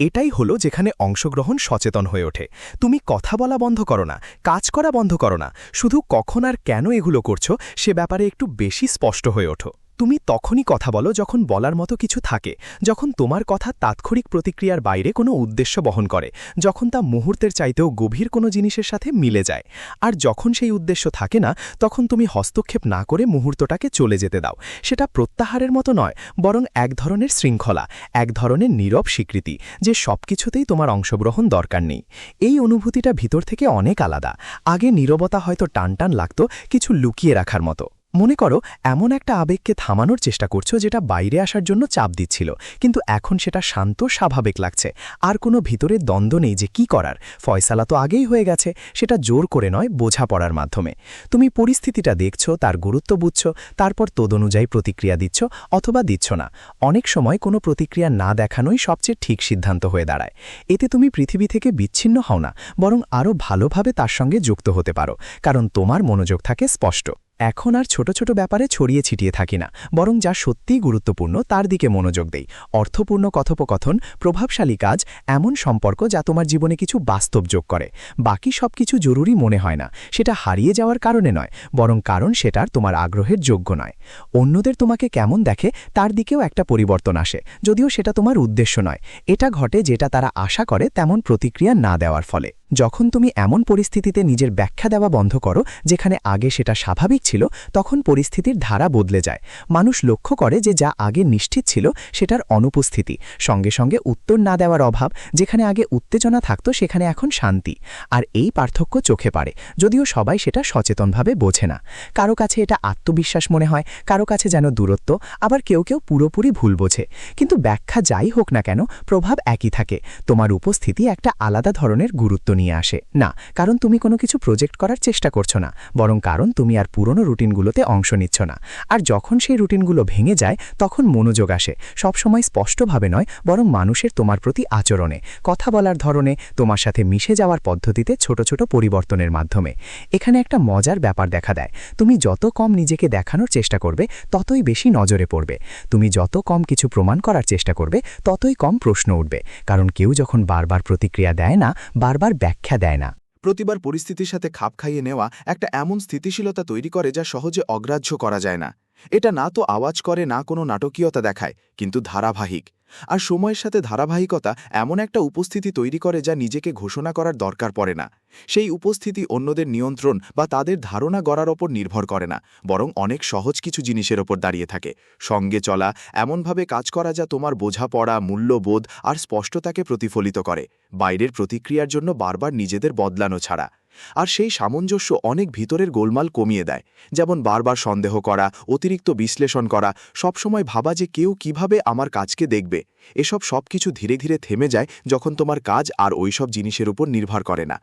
এটাই হলো যেখানে অংশগ্রহণ সচেতন হয়ে ওঠে। তুমি কথা বলা বন্ধ করো না, কাজ করা বন্ধ করো না, শুধু কখন আর কেন এগুলো করছো সে ব্যাপারে একটু বেশি স্পষ্ট হয়ে ওঠো। তুমি তখনই কথা বলো যখন বলার মতো কিছু থাকে, যখন তোমার কথা তাৎক্ষণিক প্রতিক্রিয়ার বাইরে কোনো উদ্দেশ্য বহন করে, যখন তা মুহূর্তের চাইতেও গভীর কোনো জিনিসের সাথে মিলে যায়। আর যখন সেই উদ্দেশ্য থাকে না, তখন তুমি হস্তক্ষেপ না করে মুহূর্তটাকে চলে যেতে দাও। সেটা প্রত্যাহারের মতো নয়, বরং এক ধরনের শৃঙ্খলা, এক ধরনের নীরব স্বীকৃতি যে সবকিছুতেই তোমার অংশগ্রহণ দরকার নেই। এই অনুভূতিটা ভিতর থেকে অনেক আলাদা। আগে নীরবতা হয়তো টানটান লাগতো, কিছু লুকিয়ে রাখার মতো। মনে করো এমন একটা আবেগকে থামানোর চেষ্টা করছো যেটা বাইরে আসার জন্য চাপ দিচ্ছিল, কিন্তু এখন সেটা শান্ত, স্বাভাবিক লাগছে। আর কোনো ভিতরের দ্বন্দ্ব নেই যে কি করার, ফয়সালা তো আগেই হয়ে গেছে। সেটা জোর করে নয়, বোঝাপড়ার মাধ্যমে। তুমি পরিস্থিতিটা দেখছো, তার গুরুত্ব বুঝছো, তারপর তদনুযায়ী প্রতিক্রিয়া দিচ্ছ অথবা দিচ্ছ না। অনেক সময় কোনো প্রতিক্রিয়া না দেখানোই সবচেয়ে ঠিক সিদ্ধান্ত হয়ে দাঁড়ায়। এতে তুমি পৃথিবী থেকে বিচ্ছিন্ন হও না, বরং আরও ভালোভাবে তার সঙ্গে যুক্ত হতে পারো, কারণ তোমার মনোযোগ থাকে স্পষ্ট। এখন আর ছোট ছোট ব্যাপারে ছড়িয়ে ছিটিয়ে থাকি না, বরং যা সত্যিই গুরুত্বপূর্ণ তার দিকে মনোযোগ দেই। অর্থপূর্ণ কথোপকথন, প্রভাবশালী কাজ, এমন সম্পর্ক যা তোমার জীবনে কিছু বাস্তব যোগ করে। বাকি সবকিছু জরুরি মনে হয় না, সেটা হারিয়ে যাওয়ার কারণে নয়, বরং কারণ সেটার তোমার আগ্রহের যোগ্য নয়। অন্যদের তোমাকে কেমন দেখে তার দিকেও একটা পরিবর্তন আসে, যদিও সেটা তোমার উদ্দেশ্য নয়। এটা ঘটে যেটা তারা আশা করে তেমন প্রতিক্রিয়া না দেওয়ার ফলে। যখন তুমি এমন পরিস্থিতিতে নিজের ব্যাখ্যা দেওয়া বন্ধ করো যেখানে আগে সেটা স্বাভাবিক ছিল, তখন পরিস্থিতির ধারা বদলে যায়। মানুষ লক্ষ্য করে যে যা আগে নিশ্চিত ছিল সেটার অনুপস্থিতি, সঙ্গে সঙ্গে উত্তর না দেওয়ার অভাব, যেখানে আগে উত্তেজনা থাকতো সেখানে এখন শান্তি। আর এই পার্থক্য চোখে পড়ে, যদিও সবাই সেটা সচেতনভাবে বোঝে না। কারো কাছে এটা আত্মবিশ্বাস মনে হয়, কারো কাছে যেন দূরত্ব, আবার কেউ কেউ পুরোপুরি ভুল বোঝে। কিন্তু ব্যাখ্যা যাই হোক না কেন, প্রভাব একই থাকে। তোমার উপস্থিতি একটা আলাদা ধরনের গুরুত্ব নিয়ে আসে না, কারণ তুমি কোনো কিছু প্রজেক্ট করার চেষ্টা করছো না, বরং কারণ তুমি আর পুরনো রুটিনগুলোতে অংশ নিচ্ছ না। আর যখন সেই রুটিনগুলো ভেঙে যায় তখন মনোযোগ আসে, সবসময় স্পষ্টভাবে নয়, বরং মানুষের তোমার প্রতি আচরণে, কথা বলার ধরনে, তোমার সাথে মিশে যাওয়ার পদ্ধতিতে ছোট ছোট পরিবর্তনের মাধ্যমে। এখানে একটা মজার ব্যাপার দেখা দেয়। তুমি যত কম নিজেকে দেখানোর চেষ্টা করবে ততই বেশি নজরে পড়বে। তুমি যত কম কিছু প্রমাণ করার চেষ্টা করবে ততই কম প্রশ্ন উঠবে, কারণ কেউ যখন বারবার প্রতিক্রিয়া দেয় না, বারবার ব্যাখ্যা দেয় না। প্রতিবার পরিস্থিতির সাথে খাপ খাইয়ে নেওয়া একটা এমন স্থিতিশীলতা তৈরি করে যা সহজে অগ্রাহ্য করা যায় না। এটা না তো আওয়াজ করে, না কোনো নাটকীয়তা দেখায়, কিন্তু ধারাবাহিক। আর সময়ের সাথে ধারাবাহিকতা এমন একটা উপস্থিতি তৈরি করে যা নিজেকে ঘোষণা করার দরকার পড়ে না। সেই উপস্থিতি অন্যদের নিয়ন্ত্রণ বা তাদের ধারণা গড়ার ওপর নির্ভর করে না, বরং অনেক সহজ কিছু জিনিসের ওপর দাঁড়িয়ে থাকে। সঙ্গে চলা, এমনভাবে কাজ করা যা তোমার বোঝাপড়া, মূল্যবোধ আর স্পষ্টতাকে প্রতিফলিত করে, বাইরের প্রতিক্রিয়ার জন্য বারবার নিজেদের বদলানো ছাড়া। আর সেই সামঞ্জস্য অনেক ভিতরের গোলমাল কমিয়ে দেয়, যেমন বারবার সন্দেহ করা, অতিরিক্ত বিশ্লেষণ করা, সবসময় ভাবা যে কেউ কিভাবে আমার কাজকে দেখবে। এসব সবকিছু ধীরে ধীরে থেমে যায় যখন তোমার কাজ আর ওইসব জিনিসের উপর নির্ভর করে না।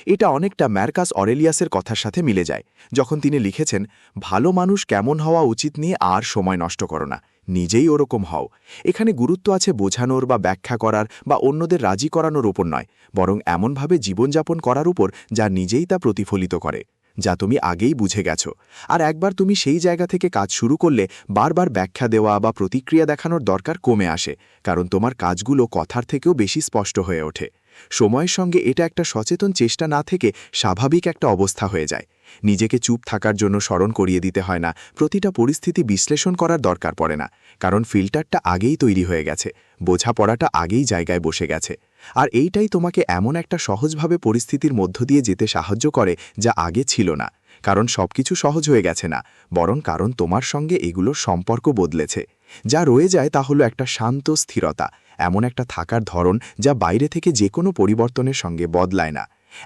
এটা অনেকটা মার্কাস অরেলিয়াসের কথার সাথে মিলে যায়, যখন তিনি লিখেছেন, ভালো মানুষ কেমন হওয়া উচিত নিয়ে আর সময় নষ্ট করো না, নিজেই ওরকম হও। এখানে গুরুত্ব আছে বোঝানোর বা ব্যাখ্যা করার বা অন্যদের রাজি করানোর উপর নয়, বরং এমনভাবে জীবনযাপন করার উপর যা নিজেই তা প্রতিফলিত করে। যা তুমি আগেই বুঝে গেছো। আর একবার তুমি সেই জায়গা থেকে কাজ শুরু করলে বারবার ব্যাখ্যা দেওয়া বা প্রতিক্রিয়া দেখানোর দরকার কমে আসে, কারণ তোমার কাজগুলো কথার থেকেও বেশি স্পষ্ট হয়ে ওঠে। সময়ের সঙ্গে এটা একটা সচেতন চেষ্টা না থেকে স্বাভাবিক একটা অবস্থা হয়ে যায়। নিজেকে চুপ থাকার জন্য স্মরণ করিয়ে দিতে হয় না, প্রতিটা পরিস্থিতি বিশ্লেষণ করার দরকার পড়ে না, কারণ ফিল্টারটা আগেই তৈরি হয়ে গেছে, বোঝাপড়াটা আগেই জায়গায় বসে গেছে। আর এইটাই তোমাকে এমন একটা সহজভাবে পরিস্থিতির মধ্য দিয়ে যেতে সাহায্য করে যা আগে ছিল না, কারণ সবকিছু সহজ হয়ে গেছে না, বরং কারণ তোমার সঙ্গে এগুলোর সম্পর্ক বদলেছে। যা রয়ে যায় তা হলো একটা শান্ত স্থিরতা, এমন একটা থাকার ধরন যা বাইরে থেকে যে কোনো পরিবর্তনের সঙ্গে বদলায় না,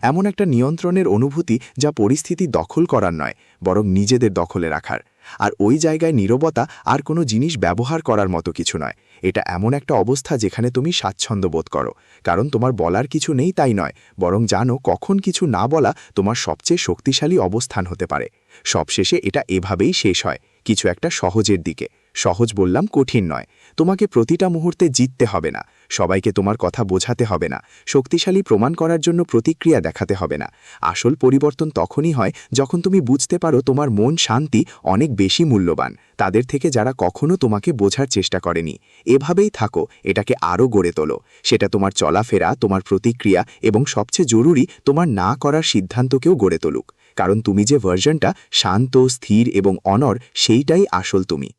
এমন একটা নিয়ন্ত্রণের অনুভূতি যা পরিস্থিতি দখল করার নয়, বরং নিজেদের দখলে রাখার। আর ওই জায়গায় নীরবতা আর কোনো জিনিস ব্যবহার করার মতো কিছু নয়, এটা এমন একটা অবস্থা যেখানে তুমি স্বাচ্ছন্দ্য বোধ করো, কারণ তোমার বলার কিছু নেই তাই নয়, বরং জানো কখন কিছু না বলা তোমার সবচেয়ে শক্তিশালী অবস্থান হতে পারে। সবশেষে এটা এভাবেই শেষ হয়, কিছু একটা সহজের দিকে। সহজ বললাম, কঠিন নয়। তোমাকে প্রতিটা মুহূর্তে জিততে হবে না, সবাইকে তোমার কথা বোঝাতে হবে না, শক্তিশালী প্রমাণ করার জন্য প্রতিক্রিয়া দেখাতে হবে না। আসল পরিবর্তন তখনই হয় যখন তুমি বুঝতে পারো তোমার মন শান্তি অনেক বেশি মূল্যবান তাদের থেকে যারা কখনো তোমাকে বোঝার চেষ্টা করেনি। এভাবেই থাকো, এটাকে আরও গড়ে তোলো। সেটা তোমার চলাফেরা, তোমার প্রতিক্রিয়া এবং সবচেয়ে জরুরি তোমার না করার সিদ্ধান্তকেও গড়ে তুলুক, কারণ তুমি যে ভার্জনটা শান্ত, স্থির এবং অনর, সেইটাই আসল তুমি।